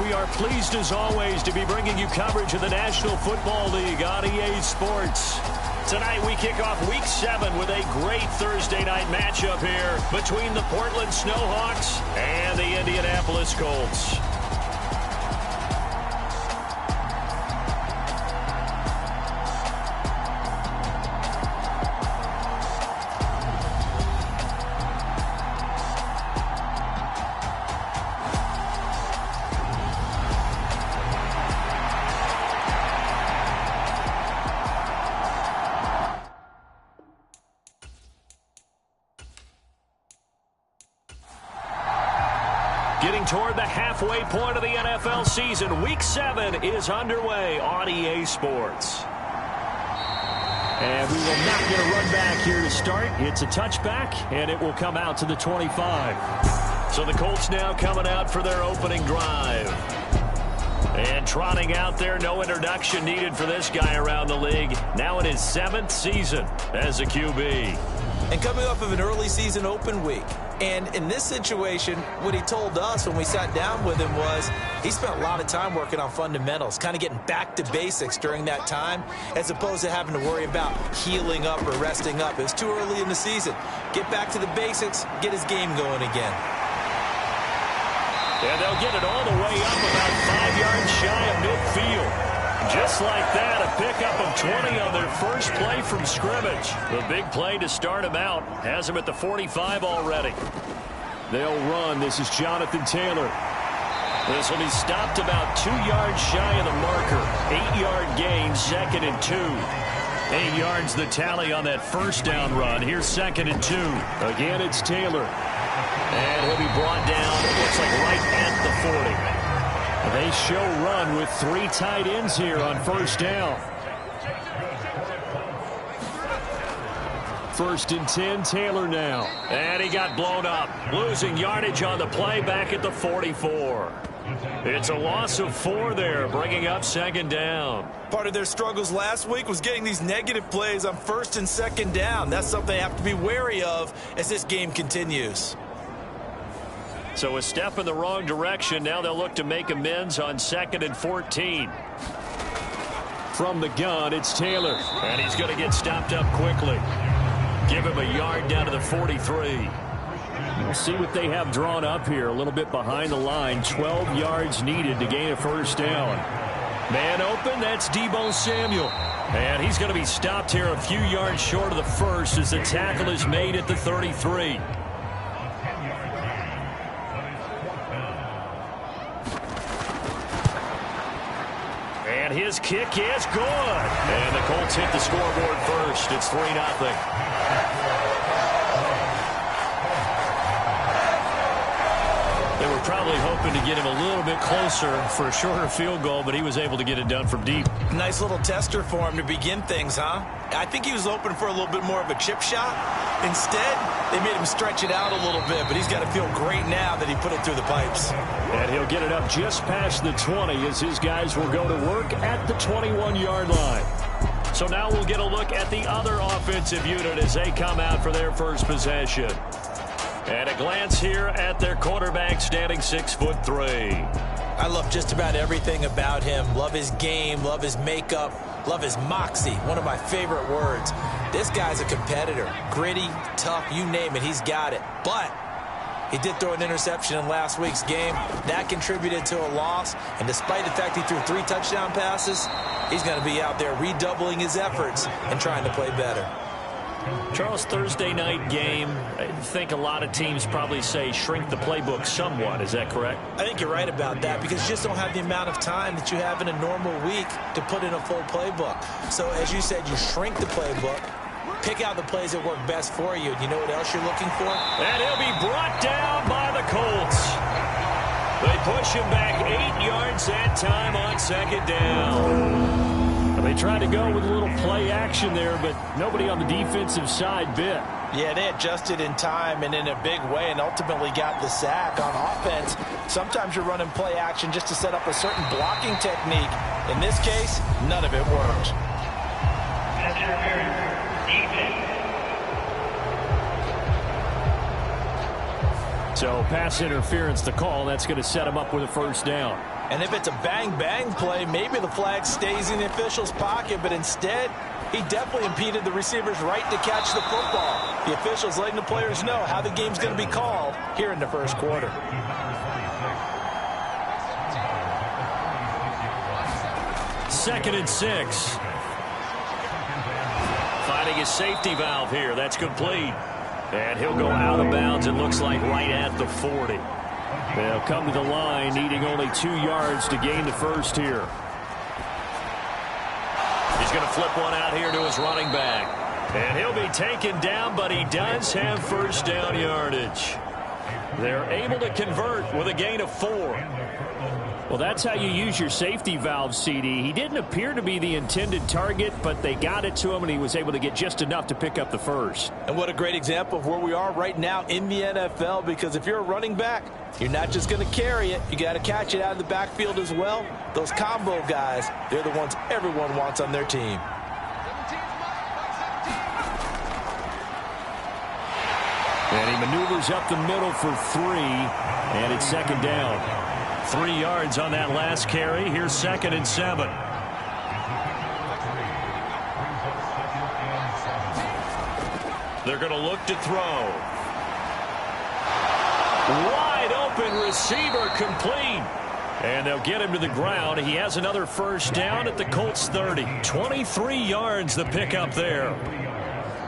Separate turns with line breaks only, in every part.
we are pleased as always to be bringing you coverage of the National Football League on EA Sports. Tonight we kick off Week 7 with a great Thursday night matchup here between the Portland Snowhawks and the Indianapolis Colts. Getting toward the halfway point of the NFL season, Week 7 is underway on EA Sports. And we will not get a run back here to start. It's a touchback, and it will come out to the 25. So the Colts now coming out for their opening drive. And trotting out there, no introduction needed for this guy around the league. Now in his 7th season as a QB.
And coming off of an early season open week. And in this situation, what he told us when we sat down with him was he spent a lot of time working on fundamentals, kind of getting back to basics during that time, as opposed to having to worry about healing up or resting up. It was too early in the season. Get back to the basics, get his game going again.
And they'll get it all the way up about 5 yards shy of midfield. Just like that, a pickup of 20 on their first play from scrimmage. The big play to start him out has him at the 45 already. They'll run. This is Jonathan Taylor. This will be stopped about 2 yards shy of the marker. 8-yard gain, 2nd and 2. 8 yards the tally on that first down run. Here's 2nd and 2. Again, it's Taylor. And he'll be brought down, it looks like right at the 40. They show run with 3 tight ends here on first down. 1st and 10, Taylor now. And he got blown up. Losing yardage on the play back at the 44. It's a loss of 4 there, bringing up 2nd down.
Part of their struggles last week was getting these negative plays on 1st and 2nd down. That's something they have to be wary of as this game continues.
So a step in the wrong direction. Now they'll look to make amends on 2nd and 14. From the gun, it's Taylor. And he's going to get stopped up quickly. Give him a yard down to the 43. We'll see what they have drawn up here. A little bit behind the line. 12 yards needed to gain a first down. Man open, that's Deebo Samuel. And he's going to be stopped here a few yards short of the first as the tackle is made at the 33. And his kick is good. And the Colts hit the scoreboard first. It's 3-0. They were probably hoping to get him a little bit closer for a shorter field goal, but he was able to get it done from deep.
Nice little tester for him to begin things, huh? I think he was hoping for a little bit more of a chip shot. Instead, they made him stretch it out a little bit, but he's got to feel great now that he put it through the pipes.
And he'll get it up just past the 20 as his guys will go to work at the 21-yard line. So now we'll get a look at the other offensive unit as they come out for their first possession. And a glance here at their quarterback standing 6'3".
I love just about everything about him. Love his game, love his makeup, love his moxie, one of my favorite words. This guy's a competitor. Gritty, tough, you name it, he's got it. But he did throw an interception in last week's game. That contributed to a loss. And despite the fact he threw 3 touchdown passes, he's going to be out there redoubling his efforts and trying to play better.
Charles, Thursday night game, I think a lot of teams probably say shrink the playbook somewhat. Is that correct?
I think you're right about that because you just don't have the amount of time that you have in a normal week to put in a full playbook. So as you said, you shrink the playbook, pick out the plays that work best for you. You know what else you're looking for?
And he'll be brought down by the Colts. They push him back 8 yards that time on 2nd down. They tried to go with a little play action there, but nobody on the defensive side bit.
Yeah, they adjusted in time and in a big way and ultimately got the sack on offense. Sometimes you're running play action just to set up a certain blocking technique. In this case, none of it worked.
So pass interference the call. That's going to set him up with a first down.
And if it's a bang-bang play, maybe the flag stays in the official's pocket, but instead, he definitely impeded the receiver's right to catch the football. The official's letting the players know how the game's going to be called here in the first quarter.
Second and 6. Finding his safety valve here. That's complete. And he'll go out of bounds, it looks like, right at the 40. They'll come to the line, needing only 2 yards to gain the first here. He's going to flip one out here to his running back. And he'll be taken down, but he does have first down yardage. They're able to convert with a gain of 4.
Well, that's how you use your safety valve, CD. He didn't appear to be the intended target, but they got it to him, and he was able to get just enough to pick up the first.
And what a great example of where we are right now in the NFL, because if you're a running back, you're not just going to carry it. You got to catch it out of the backfield as well. Those combo guys, they're the ones everyone wants on their team.
And he maneuvers up the middle for 3, and it's second down. 3 yards on that last carry. Here's second and 7. They're going to look to throw. Wide open receiver, complete. And they'll get him to the ground. He has another first down at the Colts 30. 23 yards the pickup there.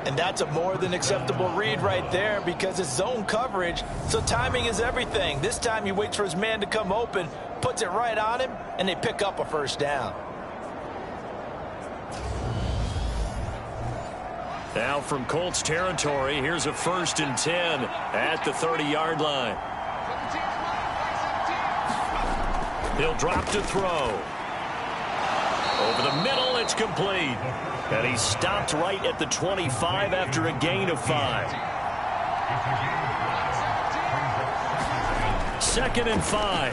And that's a more than acceptable read right there, because it's zone coverage, so timing is everything. This time he waits for his man to come open, puts it right on him, and they pick up a first down.
Now from Colts territory, here's a first and 10 at the 30-yard line. He'll drop to throw. Over the middle, it's complete. And he's stopped right at the 25 after a gain of 5. Second and 5.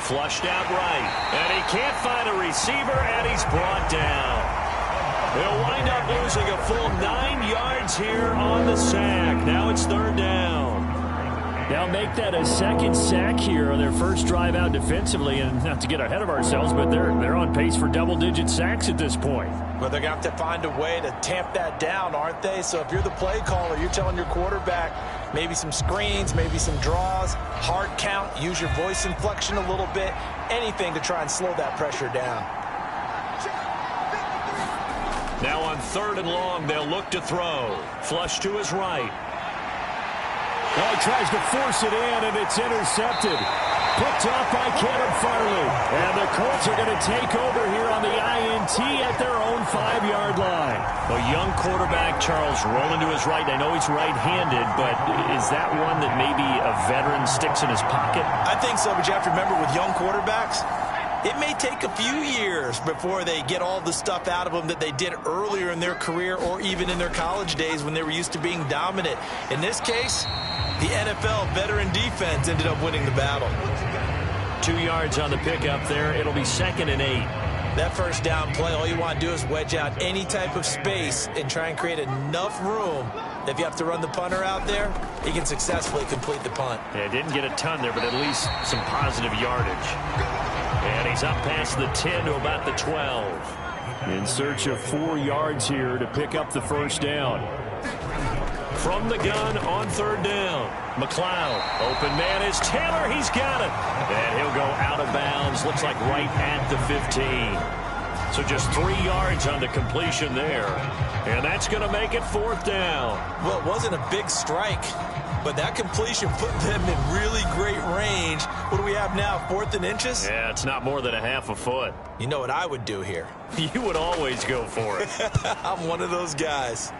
Flushed out right. And he can't find a receiver, and he's brought down. He'll wind up losing a full 9 yards here on the sack. Now it's third down.
They'll make that a second sack here on their first drive out defensively. And not to get ahead of ourselves, but they're on pace for double-digit sacks at this point.
But they're going to have to find a way to tamp that down, aren't they? So if you're the play caller, you're telling your quarterback maybe some screens, maybe some draws, hard count, use your voice inflection a little bit, anything to try and slow that pressure down.
Now on third and long, they'll look to throw. Flush to his right.
Oh, he tries to force it in, and it's intercepted. Picked off by Caleb Farley. And the Colts are going to take over here on the INT at their own 5-yard line.
A young quarterback, Charles, rolling to his right. I know he's right-handed, but is that one that maybe a veteran sticks in his pocket?
I think so, but you have to remember with young quarterbacks, it may take a few years before they get all the stuff out of them that they did earlier in their career or even in their college days when they were used to being dominant. In this case, the NFL veteran defense ended up winning the battle.
2 yards on the pickup there. It'll be second and 8.
That first down play, all you want to do is wedge out any type of space and try and create enough room that if you have to run the punter out there, he can successfully complete the punt.
Yeah, didn't get a ton there, but at least some positive yardage. And he's up past the 10 to about the 12.
In search of 4 yards here to pick up the first down.
From the gun on third down. McLeod. Open man is Taylor. He's got it. And he'll go out of bounds. Looks like right at the 15. So just 3 yards on the completion there. And that's going to make it fourth down.
Well, it wasn't a big strike, but that completion put them in really great range. What do we have now, 4th and inches?
Yeah, it's not more than a half a foot.
You know what I would do here?
You would always go for it.
I'm one of those guys.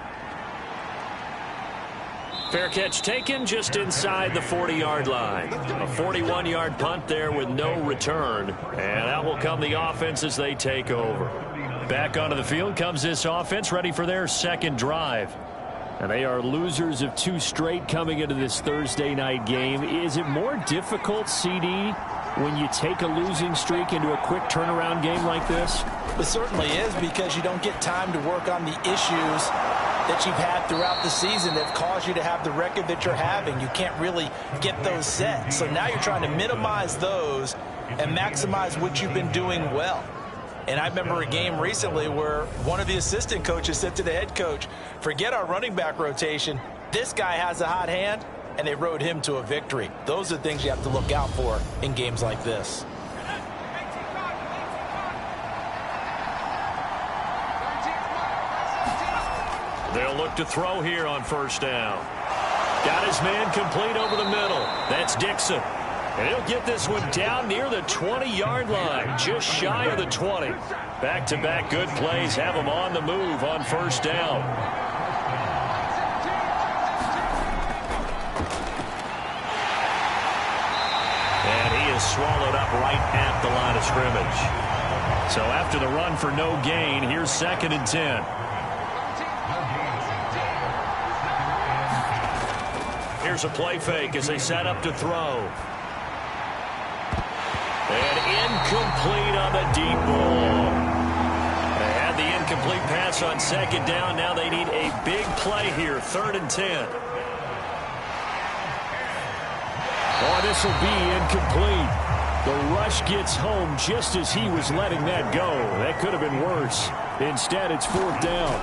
Fair catch taken just inside the 40-yard line. A 41-yard punt there with no return. And out will come the offense as they take over. Back onto the field comes this offense, ready for their second drive.
And they are losers of 2 straight coming into this Thursday night game. Is it more difficult, CD, when you take a losing streak into a quick turnaround game like this?
It certainly is, because you don't get time to work on the issues that you've had throughout the season that have caused you to have the record that you're having. You can't really get those set. So now you're trying to minimize those and maximize what you've been doing well. And I remember a game recently where one of the assistant coaches said to the head coach, forget our running back rotation. This guy has a hot hand, and they rode him to a victory. Those are the things you have to look out for in games like this.
They'll look to throw here on first down. Got his man complete over the middle. That's Dixon. And he'll get this one down near the 20-yard line, just shy of the 20. Back-to-back good plays have him on the move on first down. And he is swallowed up right at the line of scrimmage. So after the run for no gain, here's 2nd and 10. Here's a play fake as they set up to throw. And incomplete on the deep ball. They had the incomplete pass on 2nd down. Now they need a big play here, 3rd and 10.
Oh, this will be incomplete. The rush gets home just as he was letting that go. That could have been worse. Instead, it's 4th down.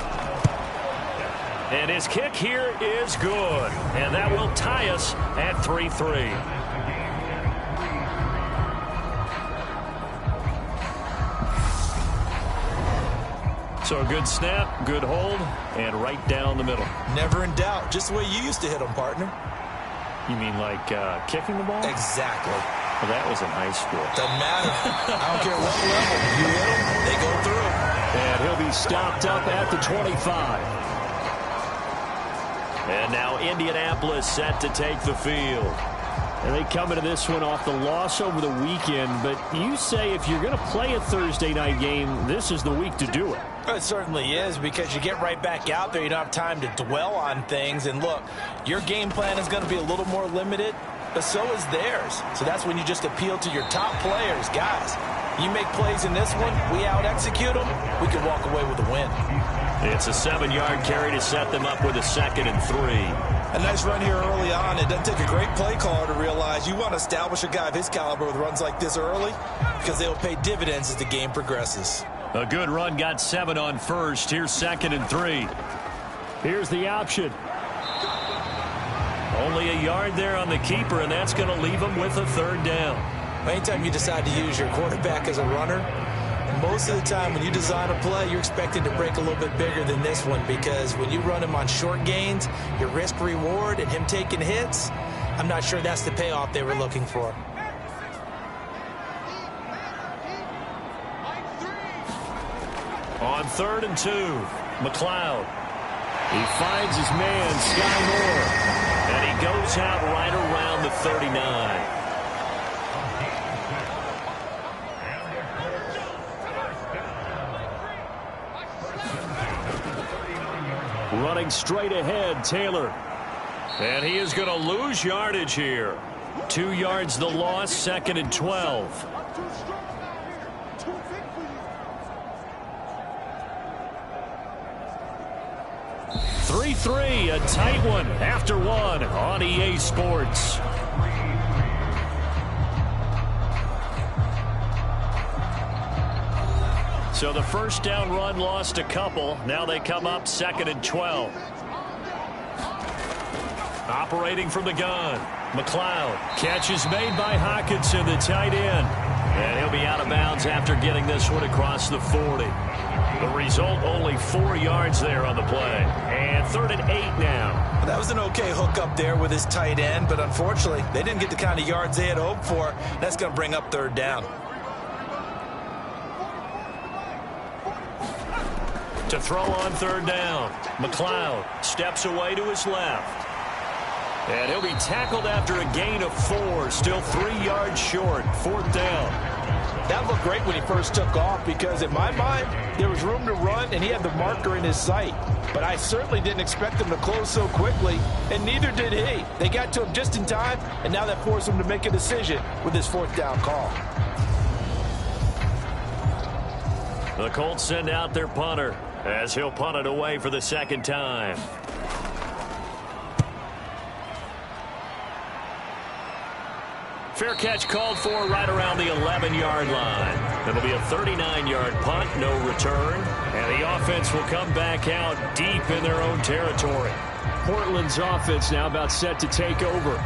And his kick here is good. And that will tie us at 3-3. So a good snap, good hold, and right down the middle.
Never in doubt. Just the way you used to hit them, partner.
You mean like kicking the ball?
Exactly.
Well, that was in high school.
Doesn't matter. I don't care what level. You hit them, they go through.
And he'll be stopped up at the 25.
And now Indianapolis set to take the field.
And they come into this one off the loss over the weekend. But you say if you're going to play a Thursday night game, this is the week to do it.
It certainly is, because you get right back out there. You don't have time to dwell on things. And look, your game plan is going to be a little more limited, but so is theirs. So that's when you just appeal to your top players. Guys, you make plays in this one, we out-execute them, we can walk away with a win.
It's a 7-yard carry to set them up with a 2nd and 3.
A nice run here early on. It doesn't take a great play caller to realize you want to establish a guy of his caliber with runs like this early, because they'll pay dividends as the game progresses.
A good run, got 7 on first. Here's 2nd and 3.
Here's the option.
Only a yard there on the keeper, and that's going to leave him with a 3rd down.
Anytime you decide to use your quarterback as a runner, most of the time when you design a play, you're expected to break a little bit bigger than this one, because when you run him on short gains, your risk-reward and him taking hits, I'm not sure that's the payoff they were looking for.
On 3rd and 2, McLeod.
He finds his man, Sky Moore.
And he goes out right around the 39.
Running straight ahead, Taylor.
And he is going to lose yardage here. 2 yards the loss, 2nd and 12. A tight one after one on EA Sports. So the first down run lost a couple. Now they come up 2nd and 12. Operating from the gun. McLeod. Catch is made by Hawkinson, the tight end. And he'll be out of bounds after getting this one across the 40. The result, only 4 yards there on the play. And 3rd and 8 now.
That was an okay hook up there with his tight end, but unfortunately, they didn't get the kind of yards they had hoped for. That's going to bring up 3rd down.
To throw on 3rd down. McLeod steps away to his left. And he'll be tackled after a gain of 4. Still 3 yards short. 4th down.
That looked great when he first took off, because in my mind, there was room to run and he had the marker in his sight. But I certainly didn't expect him to close so quickly, and neither did he. They got to him just in time, and now that forced him to make a decision with his 4th down call.
The Colts send out their punter. as he'll punt it away for the second time. Fair catch called for right around the 11-yard line. It'll be a 39-yard punt, no return. And the offense will come back out deep in their own territory.
Portland's offense now about set to take over.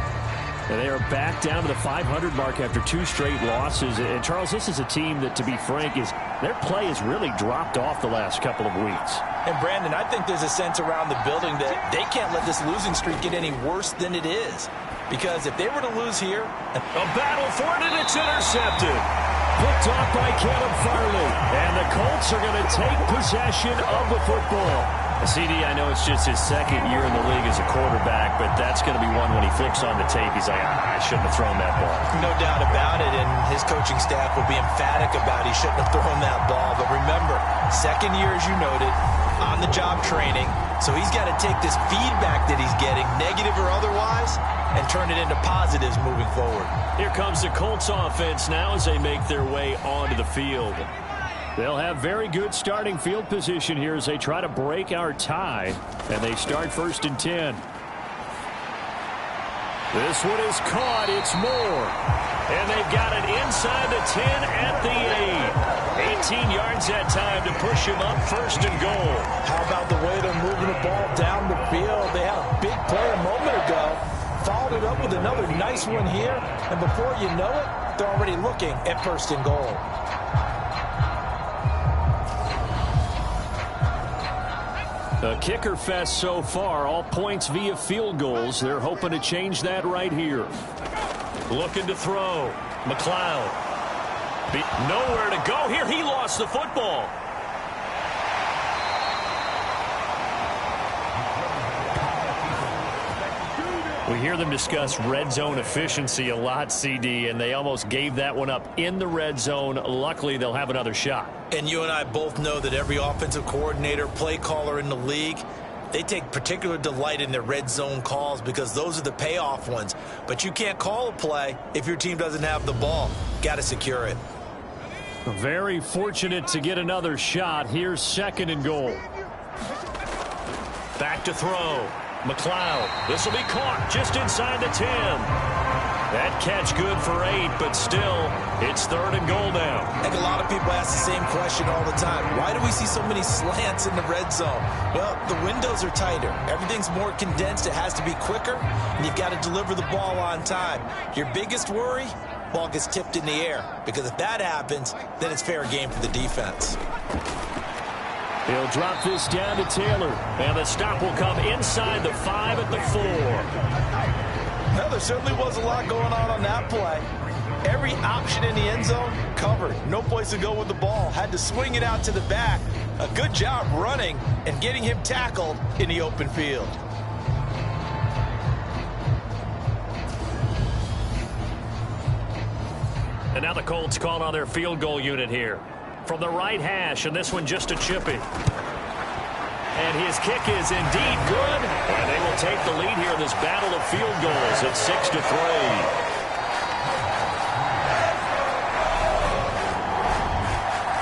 And they are back down to the 500 mark after 2 straight losses. And, Charles, this is a team that, to be frank, their play has really dropped off the last couple of weeks.
And, Brandon, I think there's a sense around the building that they can't let this losing streak get any worse than it is. Because if they were to lose here...
A battle for it, and it's intercepted.
Picked off by Caleb Farley. And the Colts are going to take possession of the football.
CD, I know it's just his second year in the league as a quarterback, but that's going to be one when he flips on the tape, he's like, I shouldn't have thrown that ball.
No doubt about it, and his coaching staff will be emphatic about he shouldn't have thrown that ball. But remember, second year, as you noted, on-the-job training, so he's got to take this feedback that he's getting, negative or otherwise, and turn it into positives moving forward.
Here comes the Colts offense now as they make their way onto the field.
They'll have very good starting field position here as they try to break our tie. And they start 1st and 10. This one is caught. It's Moore.
And they've got it inside the 10 at the 8. 18 yards that time to push him up 1st and goal.
How about the way they're moving the ball down the field? They had a big play a moment ago. Followed it up with another nice one here. And before you know it, they're already looking at 1st and goal.
A kicker fest so far, all points via field goals. They're hoping to change that right here.
Looking to throw. McLeod. Nowhere to go here. He lost the football. We hear them discuss red zone efficiency a lot, CD, and they almost gave that one up in the red zone. Luckily, they'll have another shot.
And you and I both know that every offensive coordinator, play caller in the league, they take particular delight in their red zone calls because those are the payoff ones. But you can't call a play if your team doesn't have the ball. Got to secure it.
Very fortunate to get another shot. Here's 2nd and goal.
Back to throw. McLeod. This will be caught just inside the 10. That catch good for 8, but still, it's 3rd and goal now.
I think a lot of people ask the same question all the time. Why do we see so many slants in the red zone? Well, the windows are tighter. Everything's more condensed. It has to be quicker, and you've got to deliver the ball on time. Your biggest worry? Ball gets tipped in the air, because if that happens, then it's fair game for the defense.
He'll drop this down to Taylor.
And the stop will come inside the 5 at the 4.
Well, there certainly was a lot going on that play. Every option in the end zone covered. No place to go with the ball. Had to swing it out to the back. A good job running and getting him tackled in the open field.
And now the Colts call on their field goal unit here. From the right hash, and this one just a chippy. And his kick is indeed good. And they will take the lead here in this battle of field goals at 6-3.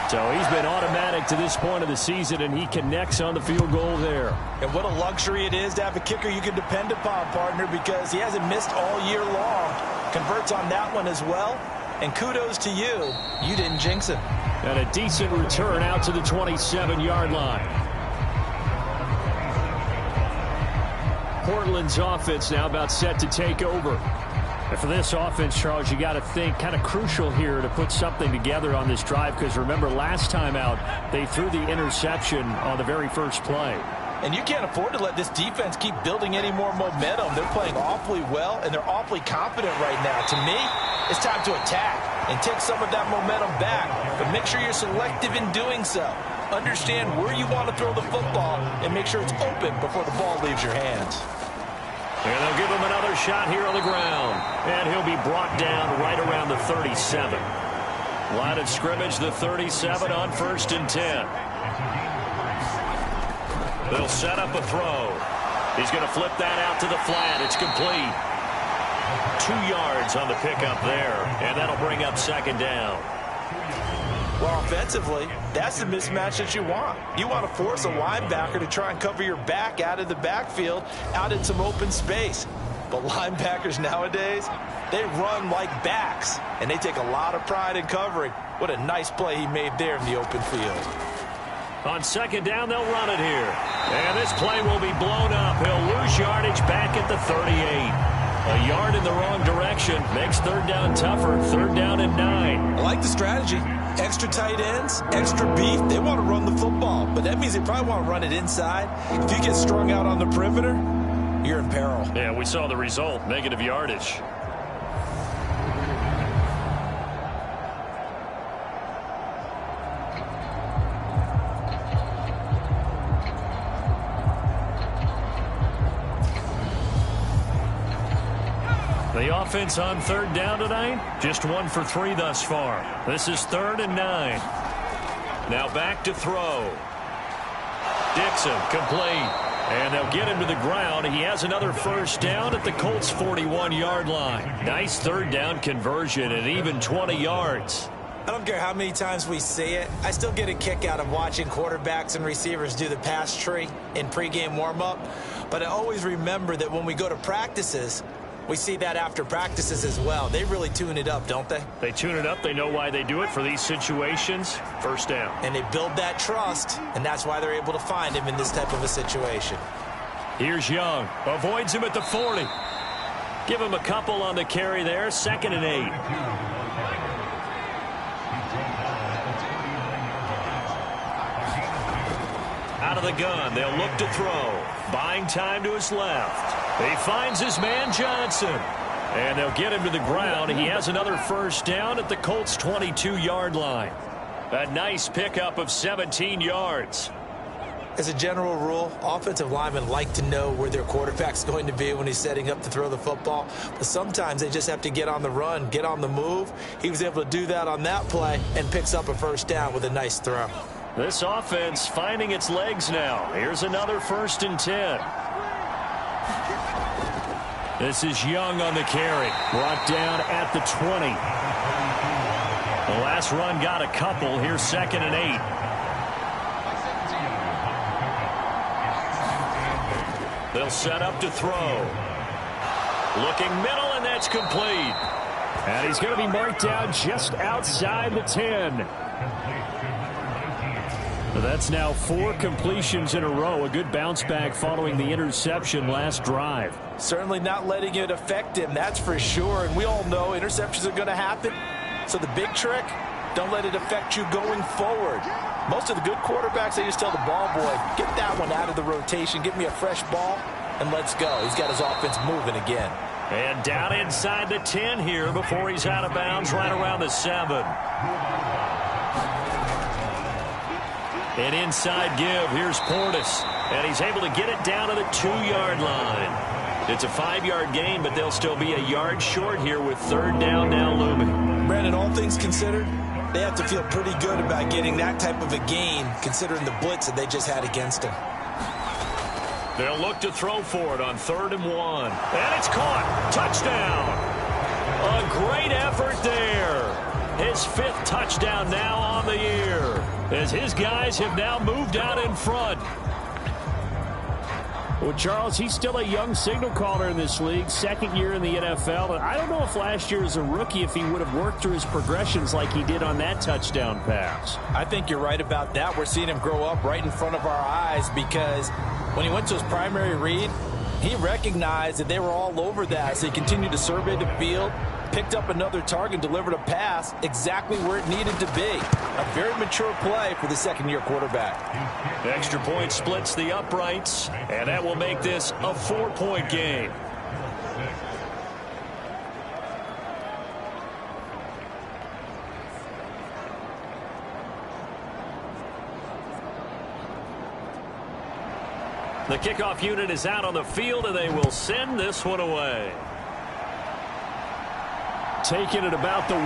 So he's been automatic to this point of the season, and he connects on the field goal there.
And what a luxury it is to have a kicker you can depend upon, partner, because he hasn't missed all year long. Converts on that one as well. And kudos to you. You didn't jinx him.
And a decent return out to the 27-yard line. Portland's offense now about set to take over. And for this offense, Charles, you got to think kind of crucial here to put something together on this drive, because remember last time out they threw the interception on the very first play.
And you can't afford to let this defense keep building any more momentum. They're playing awfully well, and they're awfully confident right now. To me, it's time to attack and take some of that momentum back. But make sure you're selective in doing so. Understand where you want to throw the football and make sure it's open before the ball leaves your hands.
And they'll give him another shot here on the ground. And he'll be brought down right around the 37. Line of scrimmage, the 37 on 1st and 10. They'll set up a throw. He's going to flip that out to the flat. It's complete. 2 yards on the pickup there, and that'll bring up 2nd down.
Well, offensively, that's the mismatch that you want. You want to force a linebacker to try and cover your back out of the backfield, out in some open space. But linebackers nowadays, they run like backs, and they take a lot of pride in covering. What a nice play he made there in the open field.
On second down, they'll run it here. And this play will be blown up. He'll lose yardage back at the 38. A yard in the wrong direction makes third down tougher. Third down and 9.
I like the strategy. Extra tight ends, extra beef. They want to run the football, but that means they probably want to run it inside. If you get strung out on the perimeter, you're in peril.
Yeah, we saw the result. Negative yardage. The offense on third down tonight, just 1 for 3 thus far. This is 3rd and 9. Now back to throw. Dixon complete. And they'll get him to the ground. He has another first down at the Colts' 41-yard line. Nice third down conversion and even 20 yards.
I don't care how many times we see it. I still get a kick out of watching quarterbacks and receivers do the pass tree in pregame warm-up. But I always remember that when we go to practices, we see that after practices as well. They really tune it up, don't they?
They tune it up. They know why they do it for these situations. First down.
And they build that trust, and that's why they're able to find him in this type of a situation.
Here's Young. Avoids him at the 40. Give him a couple on the carry there. 2nd and 8. Out of the gun. They'll look to throw. Buying time to his left. He finds his man Johnson. And they'll get him to the ground. He has another first down at the Colts' 22-yard line. A nice pickup of 17 yards.
As a general rule, offensive linemen like to know where their quarterback's going to be when he's setting up to throw the football. But sometimes they just have to get on the run, get on the move. He was able to do that on that play and picks up a first down with a nice throw.
This offense finding its legs now. Here's another 1st and 10. This is Young on the carry. Brought down at the 20. The last run got a couple. Here's 2nd and 8. They'll set up to throw. Looking middle, and that's complete.
And he's going to be marked down just outside the 10. That's now 4 completions in a row. A good bounce back following the interception last drive.
Certainly not letting it affect him, that's for sure. And we all know interceptions are going to happen. So the big trick, don't let it affect you going forward. Most of the good quarterbacks, they just tell the ball boy, get that one out of the rotation, give me a fresh ball, and let's go. He's got his offense moving again.
And down inside the 10 here before he's out of bounds right around the 7. An inside give. Here's Portis. And he's able to get it down to the 2-yard line. It's a 5-yard gain, but they'll still be a yard short here with third down now looming.
Brandon, all things considered, they have to feel pretty good about getting that type of a gain, considering the blitz that they just had against them.
They'll look to throw for it on 3rd and 1. And it's caught. Touchdown. A great effort there. His 5th touchdown now on the year, as his guys have now moved out in front.
Well, Charles, he's still a young signal caller in this league, 2nd year in the NFL. And I don't know if last year as a rookie if he would have worked through his progressions like he did on that touchdown pass.
I think you're right about that. We're seeing him grow up right in front of our eyes, because when he went to his primary read, he recognized that they were all over that. So he continued to survey the field, picked up another target, delivered a pass exactly where it needed to be. A very mature play for the 2nd-year quarterback.
Extra point splits the uprights, and that will make this a 4-point game. The kickoff unit is out on the field, and they will send this one away.
Taking it about the 1.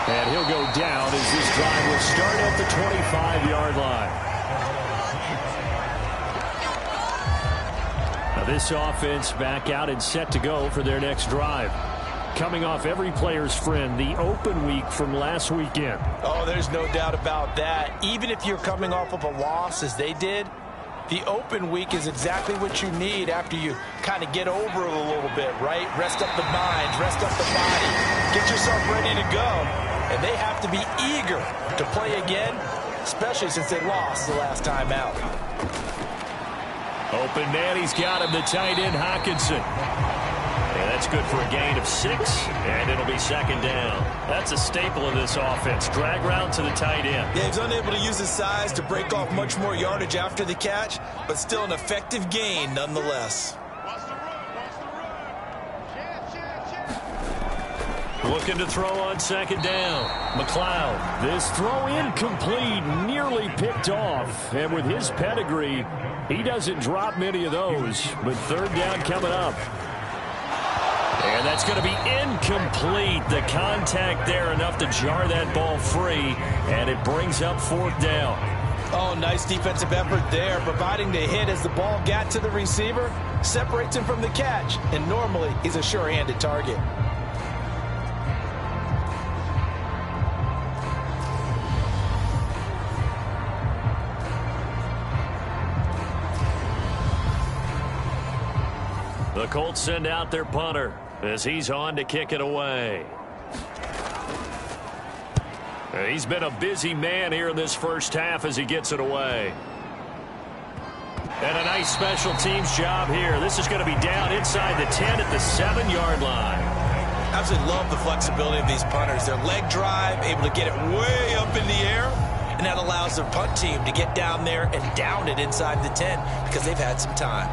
And he'll go down as this drive will start at the 25-yard line. Now this offense back out and set to go for their next drive. coming off every player's friend, the open week from last weekend.
Oh, there's no doubt about that. Even if you're coming off of a loss as they did, the open week is exactly what you need after you kind of get over it a little bit, right? Rest up the mind, rest up the body, get yourself ready to go. And they have to be eager to play again, especially since they lost the last time out.
Open man, he's got him, the tight end, Hawkinson. And that's good for a gain of 6, and it'll be second down. That's a staple of this offense. Drag route to the tight end.
Yeah, he's unable to use his size to break off much more yardage after the catch, but still an effective gain nonetheless.
Looking to throw on second down. McLeod.
This throw incomplete, nearly picked off. And with his pedigree, he doesn't drop many of those. But third down coming up.
And that's going to be incomplete. The contact there enough to jar that ball free. And it brings up fourth down.
Oh, nice defensive effort there, providing the hit as the ball got to the receiver, separates him from the catch. And normally, he's a sure-handed target.
The Colts send out their punter as he's on to kick it away. He's been a busy man here in this first half as he gets it away. And a nice special teams job here. This is going to be down inside the 10 at the 7-yard line.
Absolutely love the flexibility of these punters. Their leg drive, able to get it way up in the air, and that allows their punt team to get down there and down it inside the 10 because they've had some time.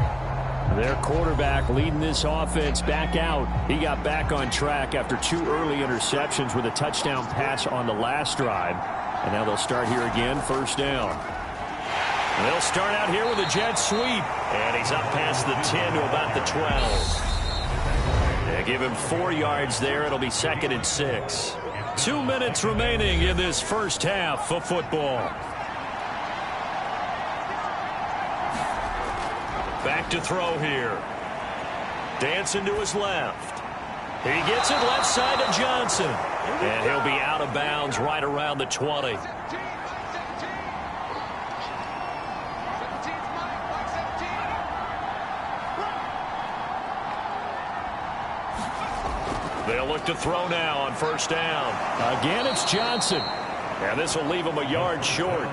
Their quarterback leading this offense back out. He got back on track after 2 early interceptions with a touchdown pass on the last drive. And now they'll start here again, first down.
They'll start out here with a jet sweep. And he's up past the 10 to about the 12. They give him 4 yards there. It'll be second and 6. 2 minutes remaining in this first half of football. Back to throw here. Dancing to his left. He gets it left side to Johnson. And he'll be out of bounds right around the 20. They'll look to throw now on first down.
Again, it's Johnson.
And this will leave him a yard short.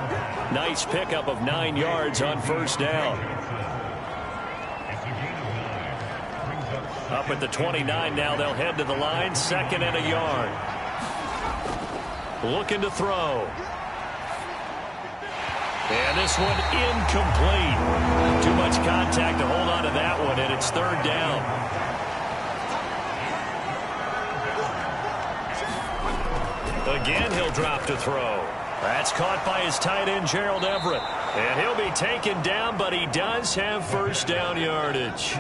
Nice pickup of 9 yards on first down. Up at the 29 now, they'll head to the line, 2nd and a yard. Looking to throw. And this one incomplete. Too much contact to hold on to that one, and it's 3rd down. Again, he'll drop to throw. That's caught by his tight end, Gerald Everett. And he'll be taken down, but he does have first down yardage.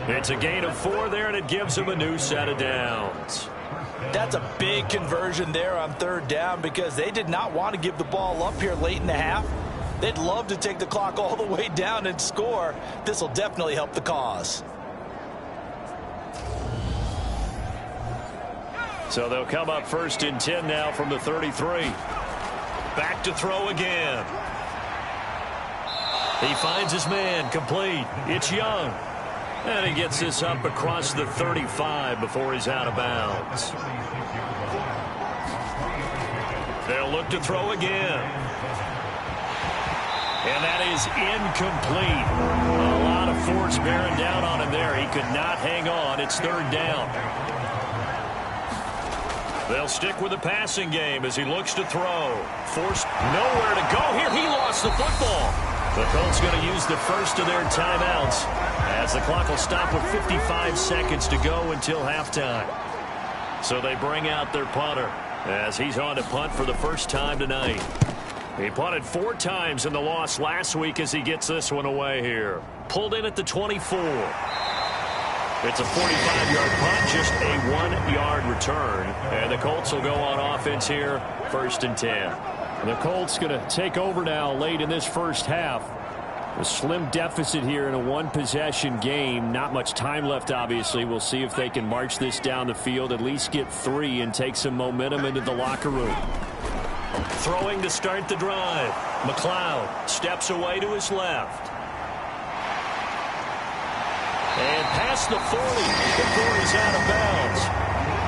It's a gain of 4 there, and it gives him a new set of downs.
That's a big conversion there on 3rd down because they did not want to give the ball up here late in the half. They'd love to take the clock all the way down and score. This will definitely help the cause.
So they'll come up 1st and 10 now from the 33. Back to throw again. He finds his man, complete. It's Young. And he gets this up across the 35 before he's out of bounds. They'll look to throw again. And that is incomplete. A lot of force bearing down on him there. He could not hang on. It's 3rd down. They'll stick with the passing game as he looks to throw. Forced nowhere to go here. He lost the football. The Colts going to use the first of their timeouts as the clock will stop with 55 seconds to go until halftime. So they bring out their punter as he's on to punt for the first time tonight. He punted 4 times in the loss last week as he gets this one away here. Pulled in at the 24. It's a 45-yard punt, just a 1-yard return. And the Colts will go on offense here, 1st and 10.
The Colts going to take over now late in this first half. A slim deficit here in a one-possession game. Not much time left, obviously. We'll see if they can march this down the field, at least get 3, and take some momentum into the locker room.
Throwing to start the drive. McLeod steps away to his left. And past the 40 before he's out of bounds.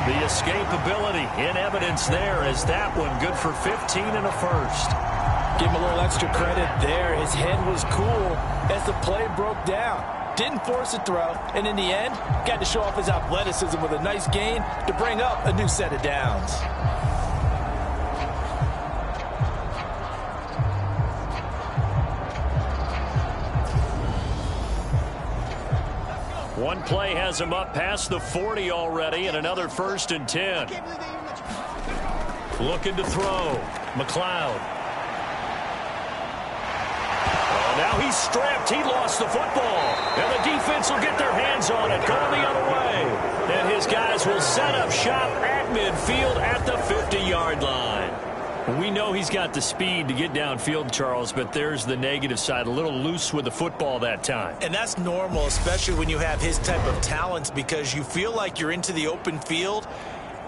The escapability in evidence there as that one good for 15 and a first.
Give him a little extra credit there. His head was cool as the play broke down. Didn't force a throw, and in the end, got to show off his athleticism with a nice gain to bring up a new set of downs.
One play has him up past the 40 already, and another 1st and 10. Looking to throw. McLeod. Oh, now he's strapped. He lost the football. And the defense will get their hands on it, going the other way. And his guys will set up shop at midfield at the 50-yard line. We know he's got the speed to get downfield, Charles, but there's the negative side. A little loose with the football that time.
And that's normal, especially when you have his type of talents, because you feel like you're into the open field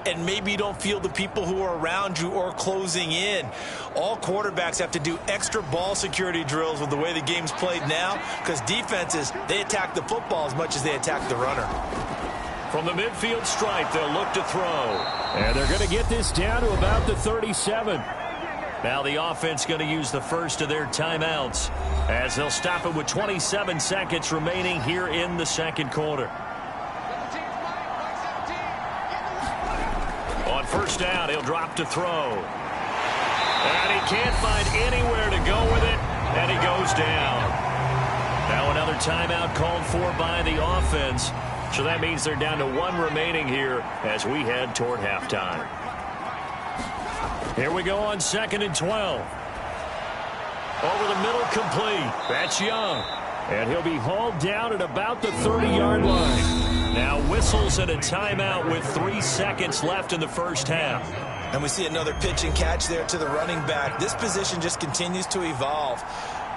and maybe you don't feel the people who are around you or closing in. All quarterbacks have to do extra ball security drills with the way the game's played now, because defenses, they attack the football as much as they attack the runner.
From the midfield stripe, they'll look to throw.
And they're going to get this down to about the 37.
Now the offense going to use the first of their timeouts as they'll stop it with 27 seconds remaining here in the second quarter. On first down, he'll drop to throw. And he can't find anywhere to go with it, and he goes down. Now another timeout called for by the offense. So that means they're down to 1 remaining here as we head toward halftime. Here we go on 2nd and 12. Over the middle, complete. That's Young.
And he'll be hauled down at about the 30-yard line.
Now whistles and a timeout with 3 seconds left in the first half.
And we see another pitch and catch there to the running back. This position just continues to evolve.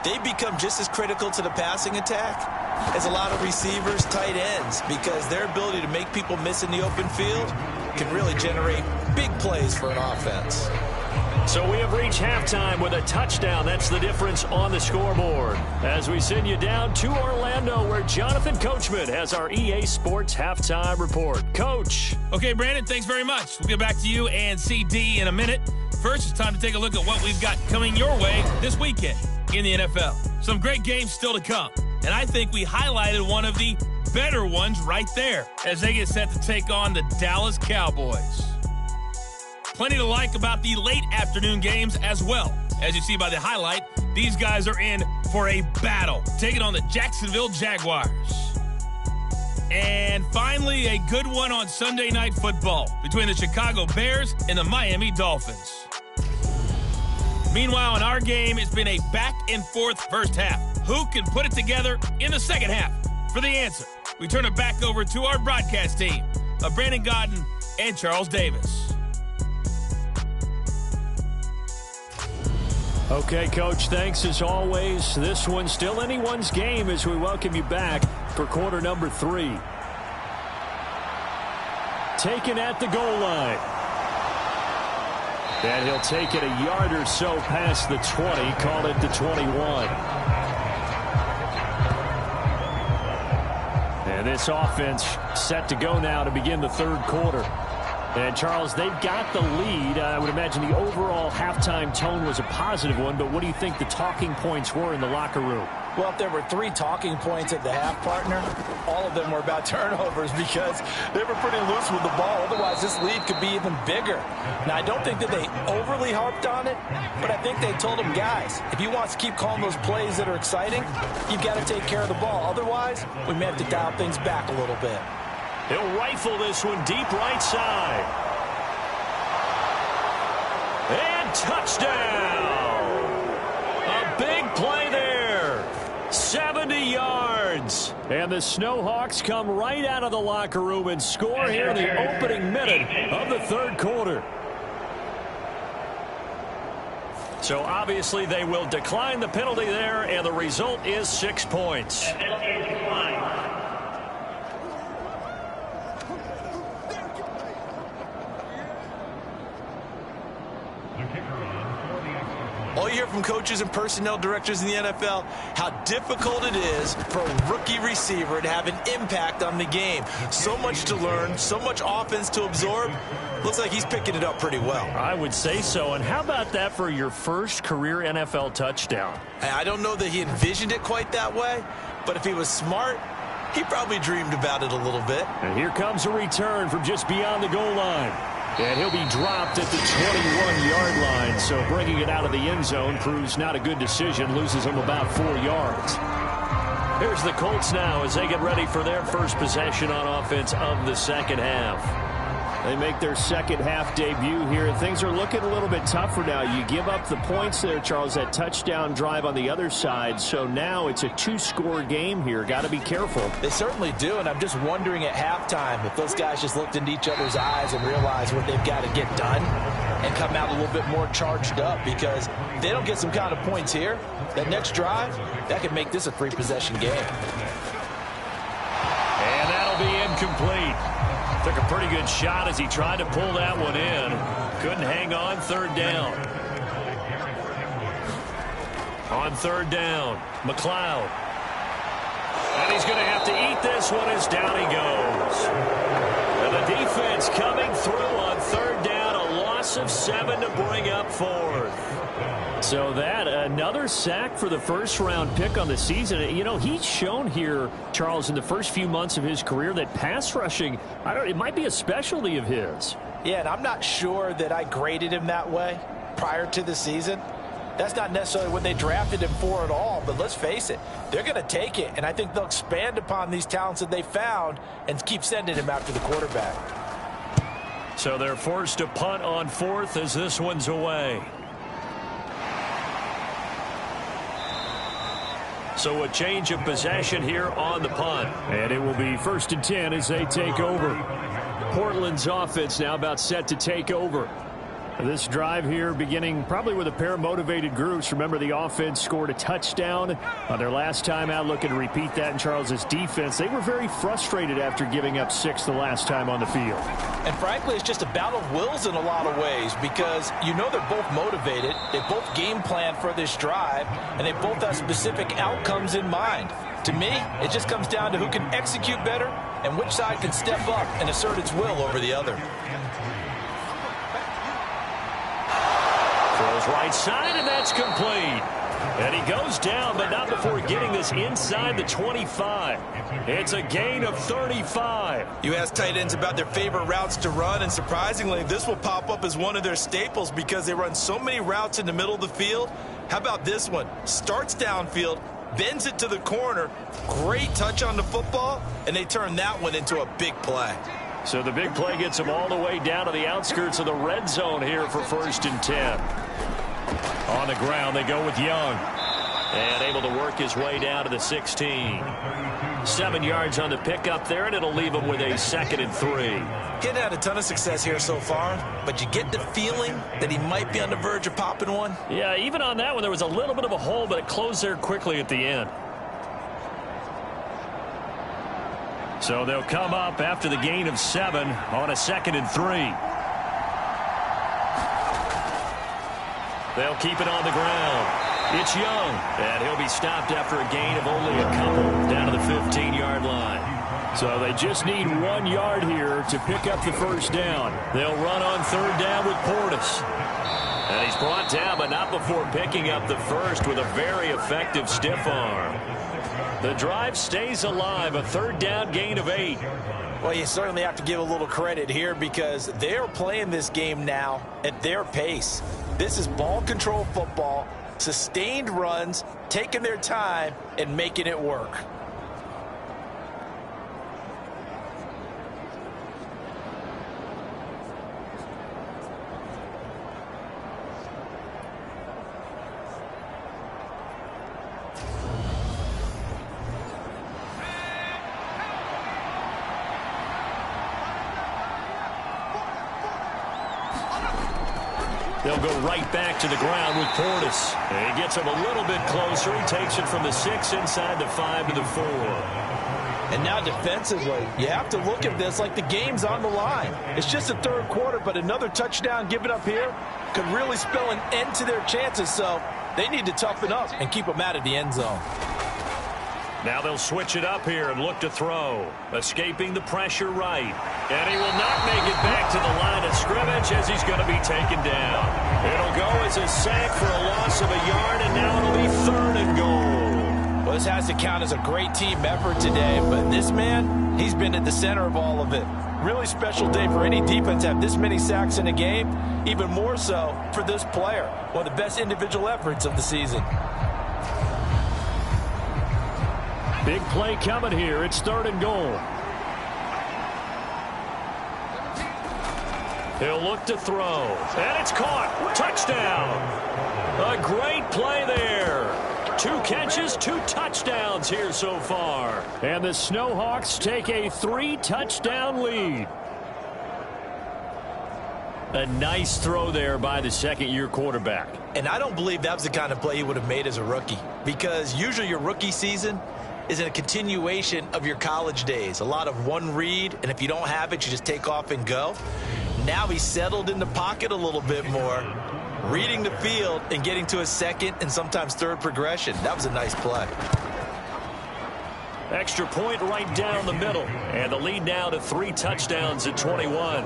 They become just as critical to the passing attack as a lot of receivers, tight ends, because their ability to make people miss in the open field can really generate big plays for an offense.
So we have reached halftime with a touchdown. That's the difference on the scoreboard. As we send you down to Orlando, where Jonathan Coachman has our EA Sports halftime report. Coach.
Okay, Brandon, thanks very much. We'll get back to you and CD in a minute. First, it's time to take a look at what we've got coming your way this weekend in the NFL. Some great games still to come, and I think we highlighted one of the better ones right there as they get set to take on the Dallas Cowboys. Plenty to like about the late afternoon games as well. As you see by the highlight, these guys are in for a battle, taking on the Jacksonville Jaguars. And finally, a good one on Sunday Night Football between the Chicago Bears and the Miami Dolphins. Meanwhile, in our game, it's been a back-and-forth first half. Who can put it together in the second half? For the answer, we turn it back over to our broadcast team of Brandon Godden and Charles Davis.
Okay, Coach, thanks as always. This one's still anyone's game as we welcome you back for quarter number 3. Taken at the goal line. And he'll take it a yard or so past the 20, call it the 21. And this offense set to go now to begin the third quarter. And, Charles, they've got the lead. I would imagine the overall halftime tone was a positive one, but what do you think the talking points were in the locker room?
Well, if there were 3 talking points at the half, partner, all of them were about turnovers because they were pretty loose with the ball. Otherwise, this lead could be even bigger. Now, I don't think that they overly harped on it, but I think they told them, guys, if you want to keep calling those plays that are exciting, you've got to take care of the ball. Otherwise, we may have to dial things back a little bit.
He'll rifle this one deep right side. And touchdown! A big play there. 70 yards.
And the Snowhawks come right out of the locker room and score here in the opening minute of the third quarter.
So obviously they will decline the penalty there, and the result is 6 points.
All you hear from coaches and personnel directors in the NFL, how difficult it is for a rookie receiver to have an impact on the game. So much to learn, so much offense to absorb. Looks like he's picking it up pretty well.
I would say so. And how about that for your first career NFL touchdown?
I don't know that he envisioned it quite that way, but if he was smart, he probably dreamed about it a little bit.
And here comes a return from just beyond the goal line. And he'll be dropped at the 21-yard line, so bringing it out of the end zone proves not a good decision, loses him about 4 yards. Here's the Colts now as they get ready for their first possession on offense of the second half. They make their second half debut here, and things are looking a little bit tougher now. You give up the points there, Charles, that touchdown drive on the other side, so now it's a 2-score game here. Got to be careful.
They certainly do, and I'm just wondering at halftime if those guys just looked into each other's eyes and realized what they've got to get done and come out a little bit more charged up, because if they don't get some kind of points here, that next drive, that could make this a 3-possession game.
And that'll be incomplete. Took a pretty good shot as he tried to pull that one in. Couldn't hang on. Third down. On third down, McLeod. And he's going to have to eat this one as down he goes. And the defense coming through on third down. A loss of 7 to bring up fourth. So that, another sack for the first-round pick on the season. You know, he's shown here, Charles, in the first few months of his career that pass rushing, it might be a specialty of his.
Yeah, and I'm not sure that I graded him that way prior to the season. That's not necessarily what they drafted him for at all, but let's face it, they're going to take it, and I think they'll expand upon these talents that they found and keep sending him after the quarterback.
So they're forced to punt on fourth as this one's away. So a change of possession here on the punt.
And it will be 1st and 10 as they take over. Portland's offense now about set to take over. This drive here beginning probably with a pair of motivated groups. Remember, the offense scored a touchdown on their last time out. Looking to repeat that in Charles's defense. They were very frustrated after giving up 6 the last time on the field.
And frankly, it's just a battle of wills in a lot of ways, because you know they're both motivated. They both game plan for this drive, and they both have specific outcomes in mind. To me, it just comes down to who can execute better and which side can step up and assert its will over the other.
Throws right side, and that's complete. And he goes down, but not before getting this inside the 25. It's a gain of 35.
You ask tight ends about their favorite routes to run, and surprisingly, this will pop up as one of their staples because they run so many routes in the middle of the field. How about this one? Starts downfield, bends it to the corner, great touch on the football, and they turn that one into a big play.
So the big play gets him all the way down to the outskirts of the red zone here for 1st and 10. On the ground, they go with Young. And able to work his way down to the 16. 7 yards on the pickup there, and it'll leave him with a 2nd and 3.
He had a ton of success here so far, but you get the feeling that he might be on the verge of popping one.
Yeah, even on that one, there was a little bit of a hole, but it closed there quickly at the end. So they'll come up after the gain of 7 on a 2nd and 3. They'll keep it on the ground. It's Young, and he'll be stopped after a gain of only a couple down to the 15-yard line. So they just need 1 yard here to pick up the first down. They'll run on third down with Portis. And he's brought down, but not before picking up the first with a very effective stiff arm. The drive stays alive, a third down gain of 8.
Well, you certainly have to give a little credit here because they're playing this game now at their pace. This is ball control football, sustained runs, taking their time, and making it work.
They'll go right back to the ground with Portis. And he gets him a little bit closer. He takes it from the 6 inside the 5 to the 4.
And now defensively, you have to look at this like the game's on the line. It's just the third quarter, but another touchdown given up here could really spell an end to their chances. So they need to toughen up and keep them out of the end zone.
Now they'll switch it up here and look to throw. Escaping the pressure right. And he will not make it back to the line of scrimmage as he's going to be taken down. It'll go as a sack for a loss of a yard, and now it'll be 3rd and goal.
Well, this has to count as a great team effort today, but this man, he's been at the center of all of it. Really special day for any defense to have this many sacks in a game, even more so for this player. One of the best individual efforts of the season.
Big play coming here. It's 3rd and goal.
He'll look to throw. And it's caught. Touchdown. A great play there. 2 catches, 2 touchdowns here so far.
And the Snowhawks take a 3-touchdown lead.
A nice throw there by the second-year quarterback.
And I don't believe that was the kind of play he would have made as a rookie, because usually your rookie season is in a continuation of your college days. A lot of one read, and if you don't have it, you just take off and go. Now he's settled in the pocket a little bit more, reading the field and getting to a second and sometimes third progression. That was a nice play.
Extra point right down the middle. And the lead now to 3 touchdowns at 21.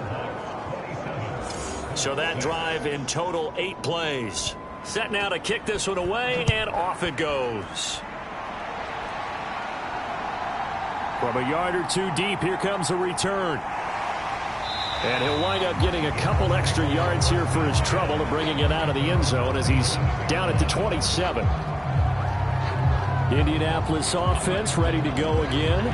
So that drive in total 8 plays. Set now to kick this one away, and off it goes.
From a yard or 2 deep, here comes a return. And he'll wind up getting a couple extra yards here for his trouble of bringing it out of the end zone as he's down at the 27. Indianapolis offense ready to go again.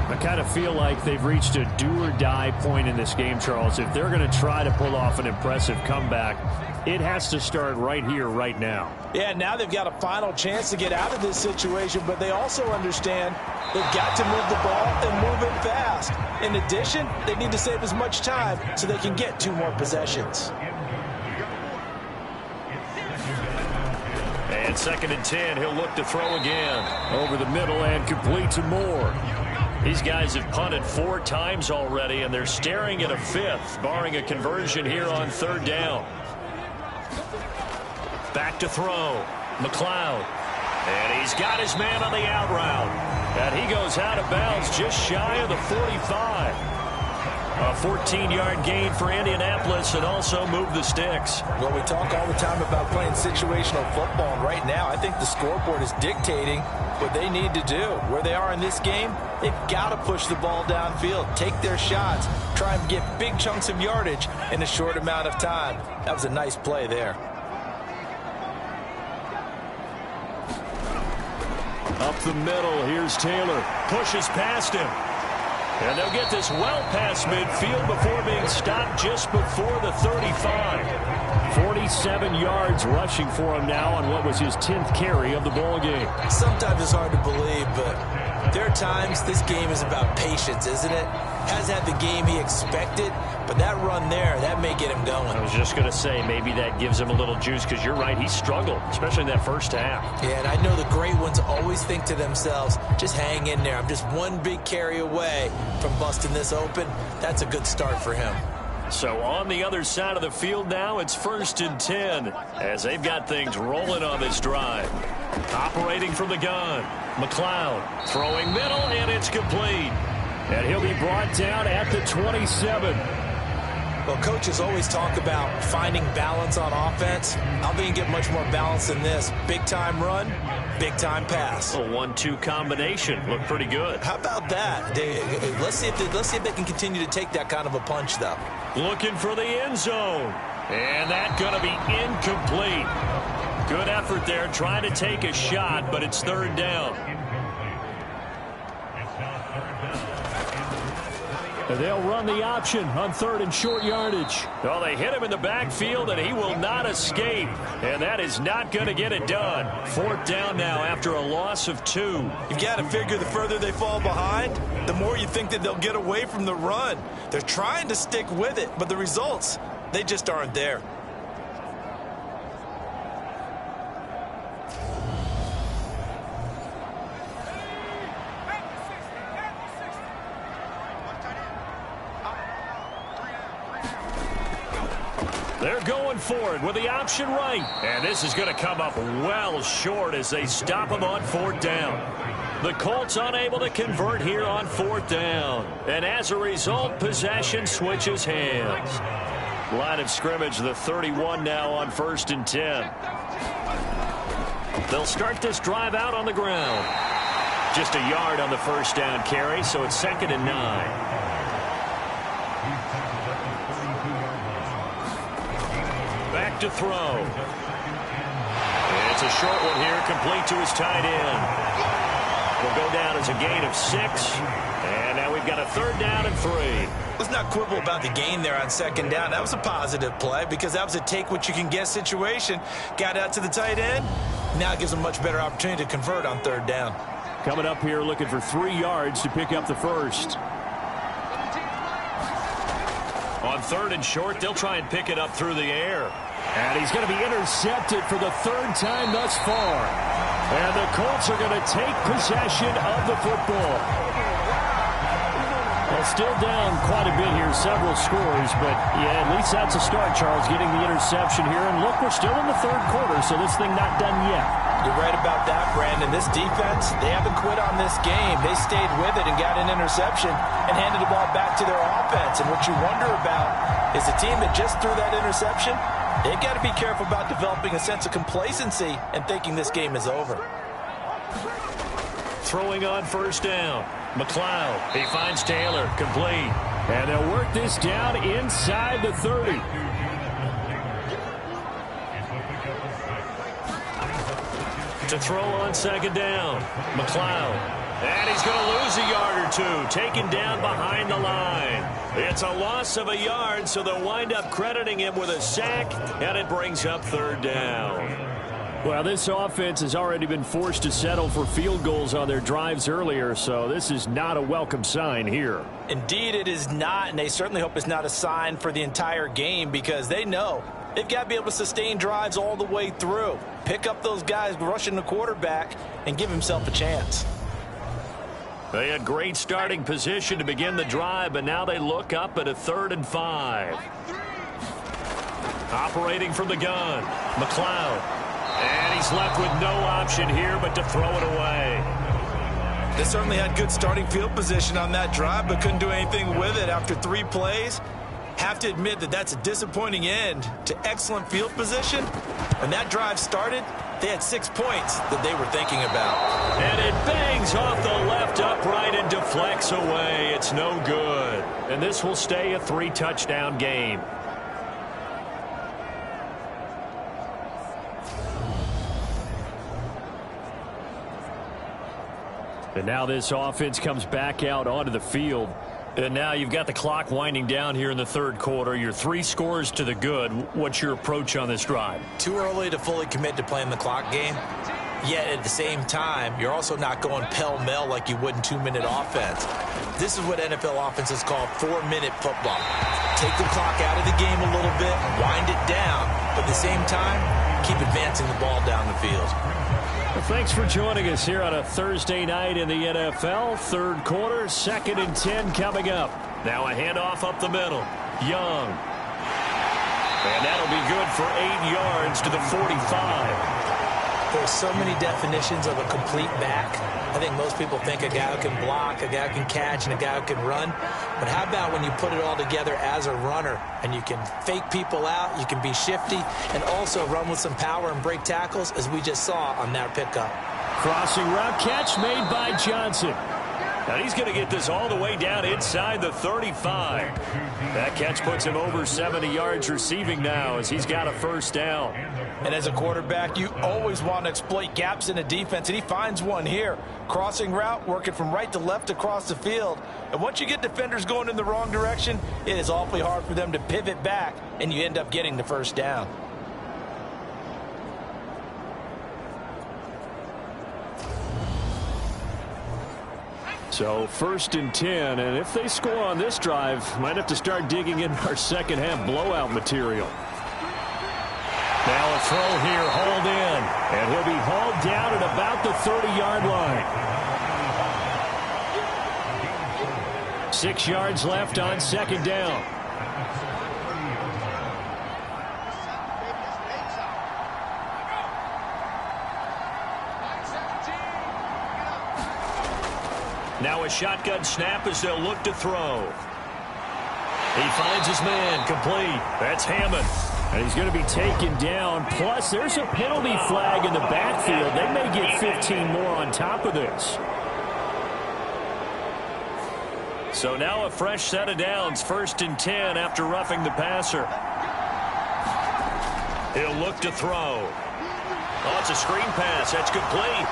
I kind of feel like they've reached a do-or-die point in this game, Charles. If they're going to try to pull off an impressive comeback, it has to start right here, right now.
Yeah, now they've got a final chance to get out of this situation, but they also understand they've got to move the ball and move it fast. In addition, they need to save as much time so they can get 2 more possessions.
And 2nd and 10, he'll look to throw again.
Over the middle and complete to Moore.
These guys have punted 4 times already, and they're staring at a 5th, barring a conversion here on 3rd down. Back to throw. McLeod. And he's got his man on the out route. And he goes out of bounds just shy of the 45. A 14-yard gain for Indianapolis, and also move the sticks.
Well, we talk all the time about playing situational football, and right now I think the scoreboard is dictating what they need to do. Where they are in this game, they've got to push the ball downfield, take their shots, try and get big chunks of yardage in a short amount of time. That was a nice play there.
Up the middle, here's Taylor.
Pushes past him. And they'll get this well past midfield before being stopped just before the 35.
47 yards rushing for him now on what was his 10th carry of the ball game.
Sometimes it's hard to believe, but there are times this game is about patience, isn't it? Hasn't had the game he expected, but that run there, that may get him going.
I was just going to say, maybe that gives him a little juice, because you're right, he struggled, especially in that first half.
Yeah, and I know the great ones always think to themselves, just hang in there. I'm just one big carry away from busting this open. That's a good start for him.
So on the other side of the field now, it's 1st and 10, as they've got things rolling on this drive. Operating from the gun, McLeod throwing middle, and it's complete.
And he'll be brought down at the 27.
Well, coaches always talk about finding balance on offense. I don't think you get much more balance than this. Big-time run, big-time pass.
A 1-2 combination. Looked pretty good.
How about that? Let's see if they can continue to take that kind of a punch, though.
Looking for the end zone. And that's going to be incomplete. Good effort there, trying to take a shot, but it's 3rd down.
They'll run the option on 3rd and short yardage.
Well, they hit him in the backfield, and he will not escape. And that is not going to get it done. 4th down now after a loss of 2.
You've got to figure the further they fall behind, the more you think that they'll get away from the run. They're trying to stick with it, but the results, they just aren't there.
They're going for it with the option right.
And this is going to come up well short as they stop him on 4th down. The Colts unable to convert here on 4th down. And as a result, possession switches hands. Line of scrimmage, the 31 now on 1st and 10. They'll start this drive out on the ground. Just a yard on the 1st down carry, so it's 2nd and 9. Back to throw. It's a short one here, complete to his tight end. Will go down as a gain of 6. And now we've got a 3rd down and 3.
Let's not quibble about the gain there on 2nd down. That was a positive play because that was a take-what-you-can-get situation. Got out to the tight end. Now it gives them a much better opportunity to convert on 3rd down.
Coming up here looking for 3 yards to pick up the first.
On 3rd and short, they'll try and pick it up through the air.
And he's going to be intercepted for the 3rd time thus far. And the Colts are going to take possession of the football. Well, still down quite a bit here, several scores, but yeah, at least that's a start, Charles, getting the interception here. And look, we're still in the 3rd quarter, so this thing not done yet.
You're right about that, Brandon. This defense, they haven't quit on this game. They stayed with it and got an interception and handed the ball back to their offense. And what you wonder about is the team that just threw that interception, they've got to be careful about developing a sense of complacency and thinking this game is over.
Throwing on 1st down. McLeod, he finds Taylor, complete.
And they'll work this down inside the 30.
To throw on 2nd down. McLeod. And he's going to lose a yard or 2, taken down behind the line. It's a loss of a yard, so they'll wind up crediting him with a sack, and it brings up 3rd down.
Well, this offense has already been forced to settle for field goals on their drives earlier, so this is not a welcome sign here.
Indeed, it is not, and they certainly hope it's not a sign for the entire game because they know they've got to be able to sustain drives all the way through. Pick up those guys rushing the quarterback and give himself a chance.
They had great starting position to begin the drive, but now they look up at a 3rd and 5. Operating from the gun, McLeod. And he's left with no option here but to throw it away.
They certainly had good starting field position on that drive, but couldn't do anything with it after 3 plays. Have to admit that that's a disappointing end to excellent field position. When that drive started, they had 6 points that they were thinking about.
And it bangs off the left upright and deflects away. It's no good. And this will stay a 3-touchdown game.
And now this offense comes back out onto the field.
And now you've got the clock winding down here in the 3rd quarter. You're 3 scores to the good. What's your approach on this drive?
Too early to fully commit to playing the clock game. Yet at the same time, you're also not going pell-mell like you would in 2-minute offense. This is what NFL offenses call 4-minute football. Take the clock out of the game a little bit, wind it down, but at the same time, keep advancing the ball down the field.
Well, thanks for joining us here on a Thursday night in the NFL. 3rd quarter, 2nd and 10 coming up.
Now a handoff up the middle. Young. And that'll be good for 8 yards to the 45.
There's so many definitions of a complete back. I think most people think a guy who can block, a guy who can catch, and a guy who can run. But how about when you put it all together as a runner and you can fake people out, you can be shifty, and also run with some power and break tackles, as we just saw on that pickup.
Crossing route catch made by Johnson.
And he's going to get this all the way down inside the 35. That catch puts him over 70 yards receiving now as he's got a 1st down.
And as a quarterback, you always want to exploit gaps in a defense, and he finds one here. Crossing route, working from right to left across the field. And once you get defenders going in the wrong direction, it is awfully hard for them to pivot back, and you end up getting the 1st down.
So 1st and 10, and if they score on this drive, might have to start digging in our second half blowout material.
Now a throw here, hauled in,
and he'll be hauled down at about the 30-yard line. 6 yards left on 2nd down.
Now a shotgun snap as they'll look to throw. He finds his man, complete. That's Hammond.
And he's going to be taken down. Plus, there's a penalty flag in the backfield. They may get 15 more on top of this.
So now a fresh set of downs, 1st and 10 after roughing the passer. He'll look to throw. Oh, it's a screen pass. That's complete.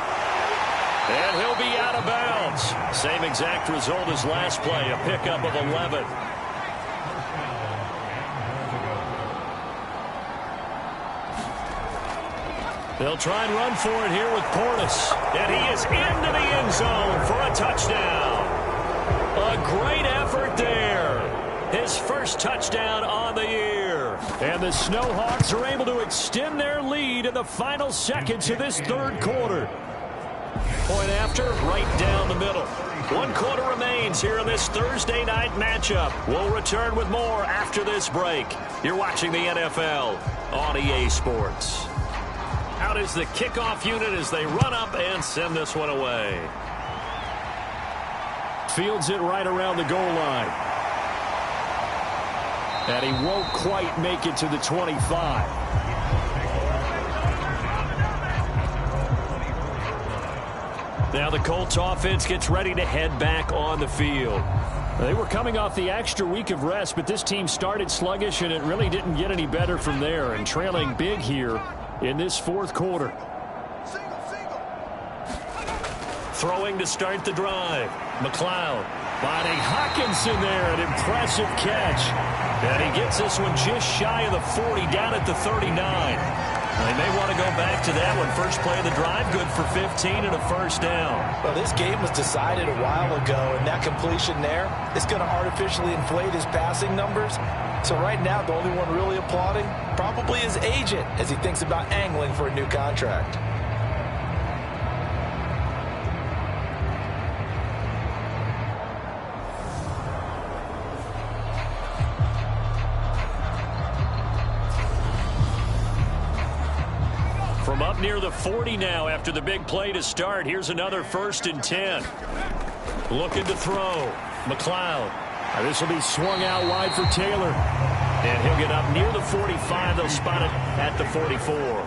And he'll be out of bounds. Same exact result as last play, a pickup of 11. They'll try and run for it here with Portis. And he is into the end zone for a touchdown. A great effort there. His first touchdown on the year. And the Snowhawks are able to extend their lead in the final seconds of this 3rd quarter. Point after, right down the middle. 1 quarter remains here in this Thursday night matchup. We'll return with more after this break. You're watching the NFL on EA Sports. Out is the kickoff unit as they run up and send this one away.
Fields it right around the goal line. And he won't quite make it to the 25.
Now the Colts offense gets ready to head back on the field.
They were coming off the extra week of rest, but this team started sluggish, and it really didn't get any better from there. And trailing big here in this 4th quarter.
Throwing to start the drive. McLeod.
Finding Hawkinson there, an impressive catch.
And he gets this one just shy of the 40, down at the 39. They may want to go back to that one. First play of the drive, good for 15 and a first down.
Well, this game was decided a while ago, and that completion there is going to artificially inflate his passing numbers. So right now, the only one really applauding probably his agent as he thinks about angling for a new contract.
From up near the 40 now after the big play to start. Here's another 1st and 10. Looking to throw. McLeod.
This will be swung out wide for Taylor.
And he'll get up near the 45. They'll spot it at the 44.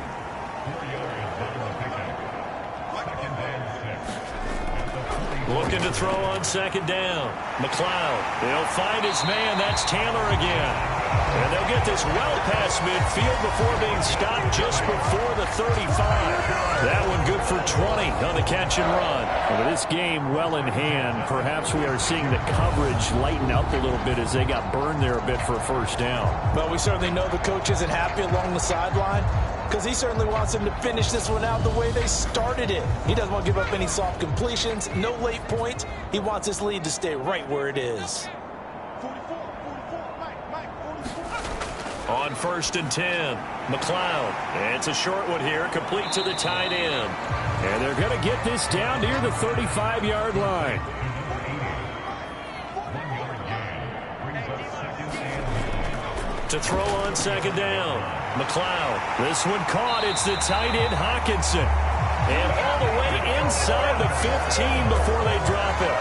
Looking to throw on 2nd down. McLeod. They'll find his man. That's Taylor again. And they'll get this well past midfield before being stopped just before the 35. That one good for 20 on the catch and run.
Well, this game well in hand. Perhaps we are seeing the coverage lighten up a little bit as they got burned there a bit for a first down.
Well, we certainly know the coach isn't happy along the sideline because he certainly wants them to finish this one out the way they started it. He doesn't want to give up any soft completions, no late points. He wants his lead to stay right where it is.
On 1st and 10, McLeod. It's a short one here, complete to the tight end.
And they're going to get this down near the 35-yard line.
To throw on 2nd down, McLeod. This one caught. It's the tight end, Hawkinson. And all the way inside the 15 before they drop it.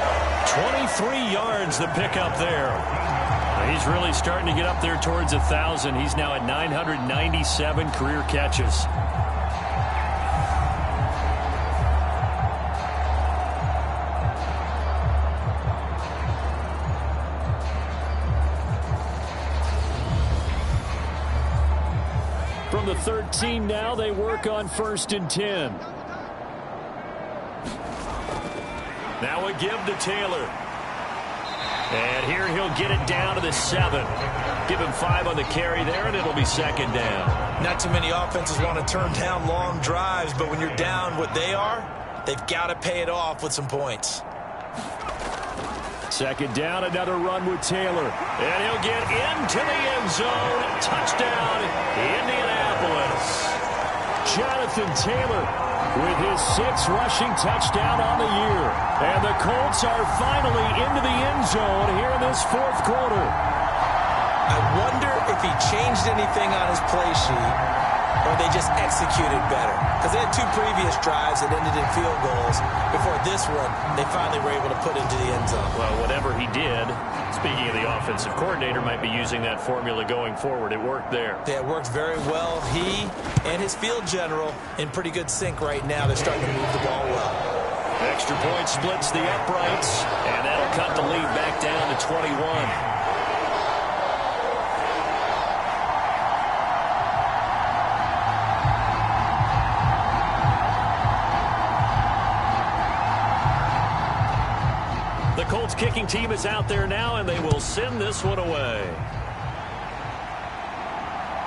23 yards the pickup there. He's really starting to get up there towards 1,000. He's now at 997 career catches.
From the 13 now, they work on 1st and 10.
Now a give to Taylor. And here he'll get it down to the 7. Give him 5 on the carry there, and it'll be 2nd down.
Not too many offenses want to turn down long drives, but when you're down what they are, they've got to pay it off with some points.
2nd down, another run with Taylor.
And he'll get into the end zone. Touchdown, Indianapolis.
Jonathan Taylor with his 6th rushing touchdown on the year. And the Colts are finally into the end zone here in this 4th quarter.
I wonder if he changed anything on his play sheet or they just executed better. Because they had 2 previous drives that ended in field goals. Before this one, they finally were able to put into the end zone.
Well, whatever he did, speaking of the offensive coordinator, might be using that formula going forward. It worked there.
Yeah, it worked very well. He and his field general in pretty good sync right now. They're starting to move the ball well.
Extra point splits the uprights, and that'll cut the lead back down to 21. The Colts kicking team is out there now, and they will send this one away.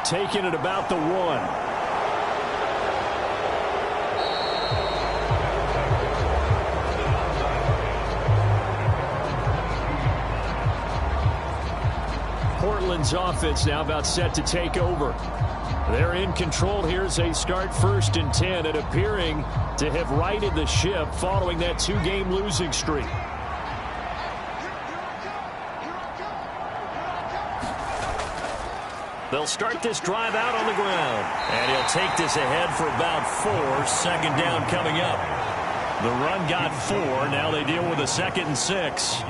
Taking it about the 1. Portland's offense now about set to take over. They're in control here as they start 1st and 10 and appearing to have righted the ship following that 2-game losing streak.
They'll start this drive out on the ground. And he'll take this ahead for about 4. 2nd down coming up. The run got 4. Now they deal with a 2nd and 6.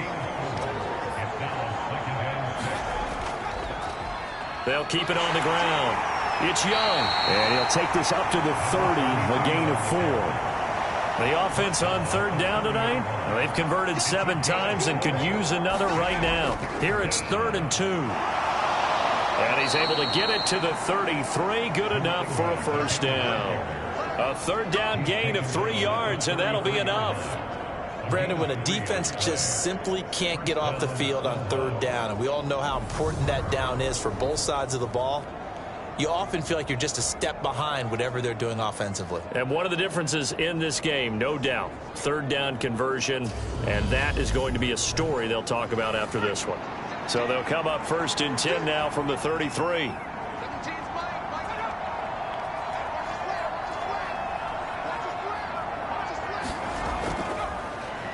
They'll keep it on the ground. It's Young.
And he'll take this up to the 30, a gain of 4.
The offense on 3rd down tonight, they've converted 7 times and could use another right now. Here it's 3rd and 2. And he's able to get it to the 33. Good enough for a 1st down. A 3rd down gain of 3 yards, and that'll be enough.
Brandon, when a defense just simply can't get off the field on 3rd down, and we all know how important that down is for both sides of the ball, you often feel like you're just a step behind whatever they're doing offensively.
And one of the differences in this game, no doubt, 3rd down conversion, and that is going to be a story they'll talk about after this one. So they'll come up 1st and 10 now from the 33.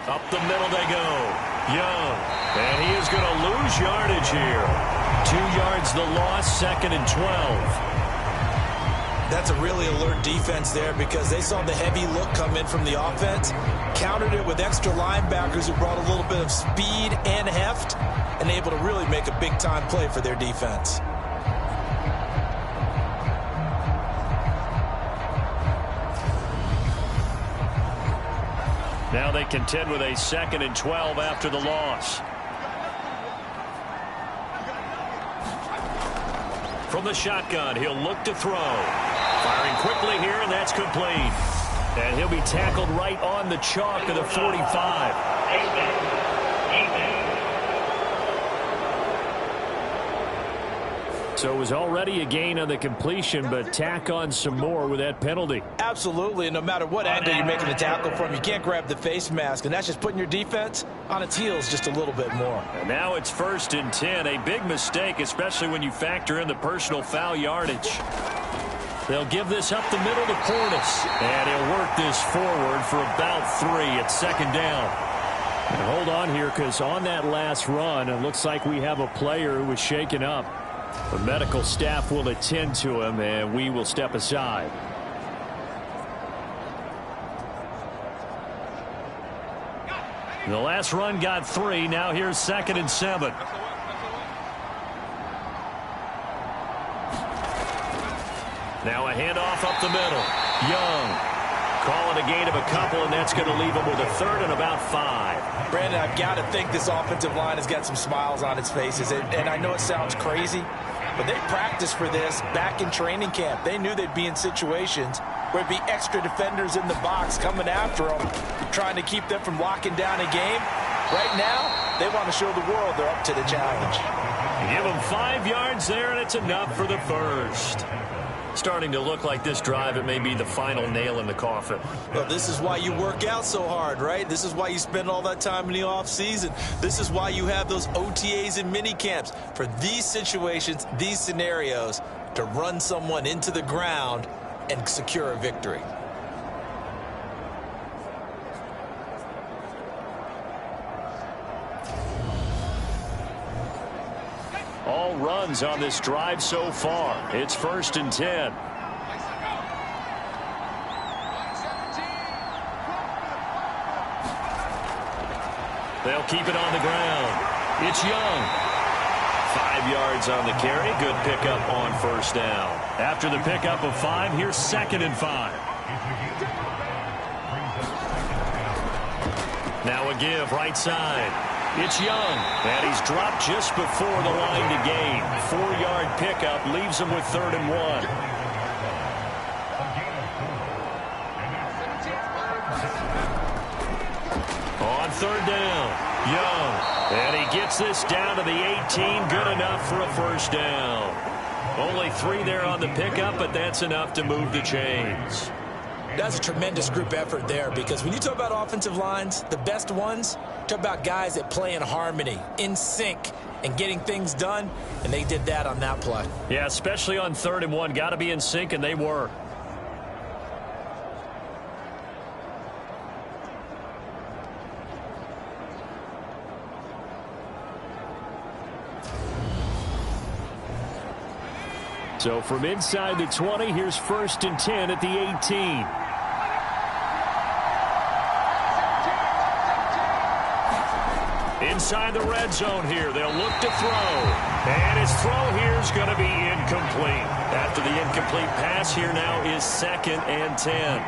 Up the middle they go. Young. And he is going to lose yardage here. 2 yards the loss, 2nd and 12.
That's a really alert defense there because they saw the heavy look come in from the offense, countered it with extra linebackers who brought a little bit of speed and heft, and able to really make a big-time play for their defense.
Now they contend with a 2nd and 12 after the loss. From the shotgun, he'll look to throw. Firing quickly here, and that's complete. And he'll be tackled right on the chalk of the 45.
So it was already a gain on the completion, but tack on some more with that penalty.
Absolutely, and no matter what angle you're making the tackle from, you can't grab the face mask, and that's just putting your defense on its heels just a little bit more.
And now it's 1st and 10, a big mistake, especially when you factor in the personal foul yardage. They'll give this up the middle to Portis, and he'll work this forward for about 3 at 2nd down.
And hold on here, because on that last run, it looks like we have a player who was shaken up. The medical staff will attend to him, and we will step aside.
The last run got 3. Now here's 2nd and 7. Now a handoff up the middle. Young. Calling a gain of a couple, and that's going to leave him with a 3rd and about 5.
Brandon, I've got to think this offensive line has got some smiles on its faces. And I know it sounds crazy, but they practiced for this back in training camp. They knew they'd be in situations where it'd be extra defenders in the box coming after them, trying to keep them from locking down a game. Right now, they want to show the world they're up to the challenge.
Give them 5 yards there, and it's enough for the 1st. Starting to look like this drive, it may be the final nail in the coffin.
Well, this is why you work out so hard, right? This is why you spend all that time in the offseason. This is why you have those OTAs and mini camps for these situations, these scenarios, to run someone into the ground and secure a victory.
All runs on this drive so far. It's 1st and 10. They'll keep it on the ground. It's Young. 5 yards on the carry. Good pickup on 1st down. After the pickup of 5, here's 2nd and 5. Now a give right side. It's Young. And he's dropped just before the line to gain. 4-yard pickup leaves him with 3rd and 1. On 3rd down, Young. And he gets this down to the 18. Good enough for a 1st down. Only 3 there on the pickup, but that's enough to move the chains.
That's a tremendous group effort there, because when you talk about offensive lines, the best ones, talk about guys that play in harmony, in sync, and getting things done, and they did that on that play.
Yeah, especially on 3rd and 1. Got to be in sync, and they were. So from inside the 20, here's 1st and 10 at the 18. Inside the red zone here, they'll look to throw. And his throw here is going to be incomplete. After the incomplete pass, here now is 2nd and 10.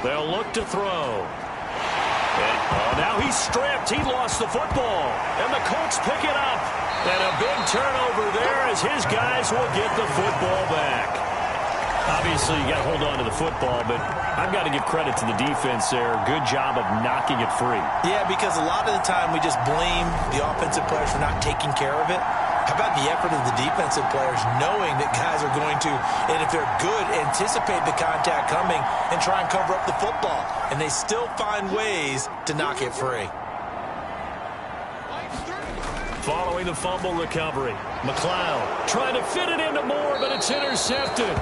They'll look to throw. And now he's stripped. He lost the football. And the Colts pick it up. And a big turnover there as his guys will get the football back. Obviously, you got to hold on to the football, but I've got to give credit to the defense there. Good job of knocking it free.
Yeah, because a lot of the time we just blame the offensive players for not taking care of it. How about the effort of the defensive players knowing that guys are going to, and if they're good, anticipate the contact coming and try and cover up the football. And they still find ways to knock it free.
Following the fumble recovery, McLeod trying to fit it into Moore, but it's intercepted.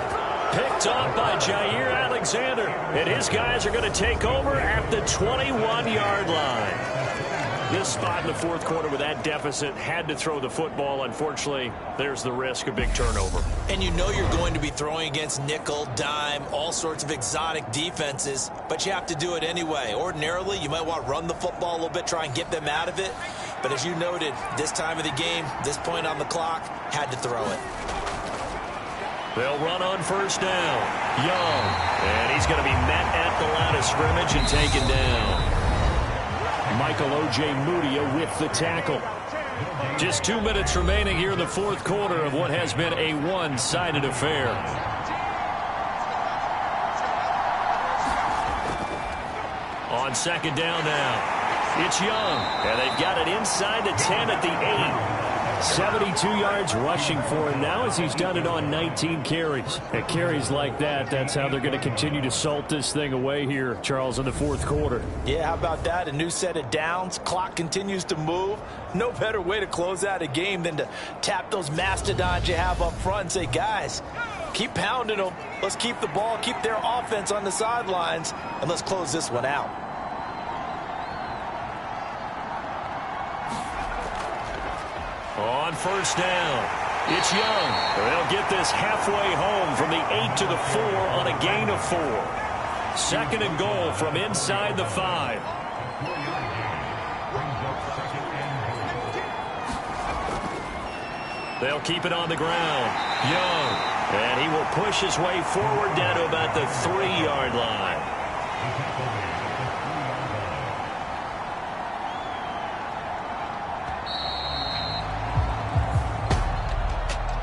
Picked up by Jair Alexander. And his guys are going to take over at the 21-yard line. This spot in the 4th quarter with that deficit, had to throw the football. Unfortunately, there's the risk of big turnover.
And you know you're going to be throwing against nickel, dime, all sorts of exotic defenses, but you have to do it anyway. Ordinarily, you might want to run the football a little bit, try and get them out of it. But as you noted, this time of the game, this point on the clock, had to throw it.
They'll run on 1st down. Young. And he's going to be met at the line of scrimmage and taken down. Michael O.J. Mudia with the tackle. Just 2 minutes remaining here in the 4th quarter of what has been a one-sided affair. On 2nd down now. It's Young, and they've got it inside the 10 at the 8. 72 yards rushing for him now as he's done it on 19 carries. At carries like that, that's how they're going to continue to salt this thing away here, Charles, in the 4th quarter.
Yeah, how about that? A new set of downs. Clock continues to move. No better way to close out a game than to tap those mastodons you have up front and say, guys, keep pounding them. Let's keep the ball, keep their offense on the sidelines, and let's close this one out.
On 1st down, it's Young. They'll get this halfway home from the 8 to the 4 on a gain of 4. 2nd and goal from inside the 5. They'll keep it on the ground. Young. And he will push his way forward down to about the 3-yard line.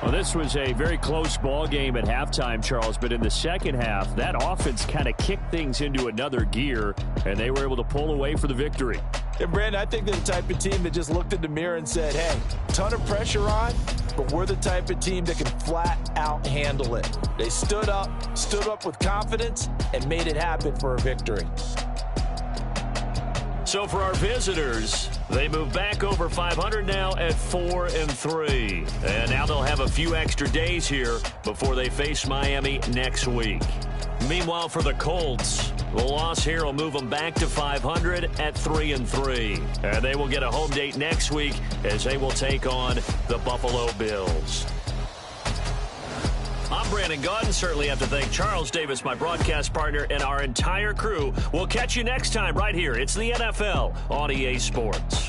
Well, this was a very close ball game at halftime, Charles, but in the second half, that offense kind of kicked things into another gear, and they were able to pull away for the victory.
And, Brandon, I think they're the type of team that just looked in the mirror and said, hey, ton of pressure on, but we're the type of team that can flat out handle it. They stood up with confidence, and made it happen for a victory.
So for our visitors, they move back over 500 now at 4-3. And now they'll have a few extra days here before they face Miami next week. Meanwhile, for the Colts, the loss here will move them back to 500 at 3-3. And they will get a home date next week as they will take on the Buffalo Bills. I'm Brandon Gaudin. Certainly have to thank Charles Davis, my broadcast partner, and our entire crew. We'll catch you next time right here. It's the NFL on EA Sports.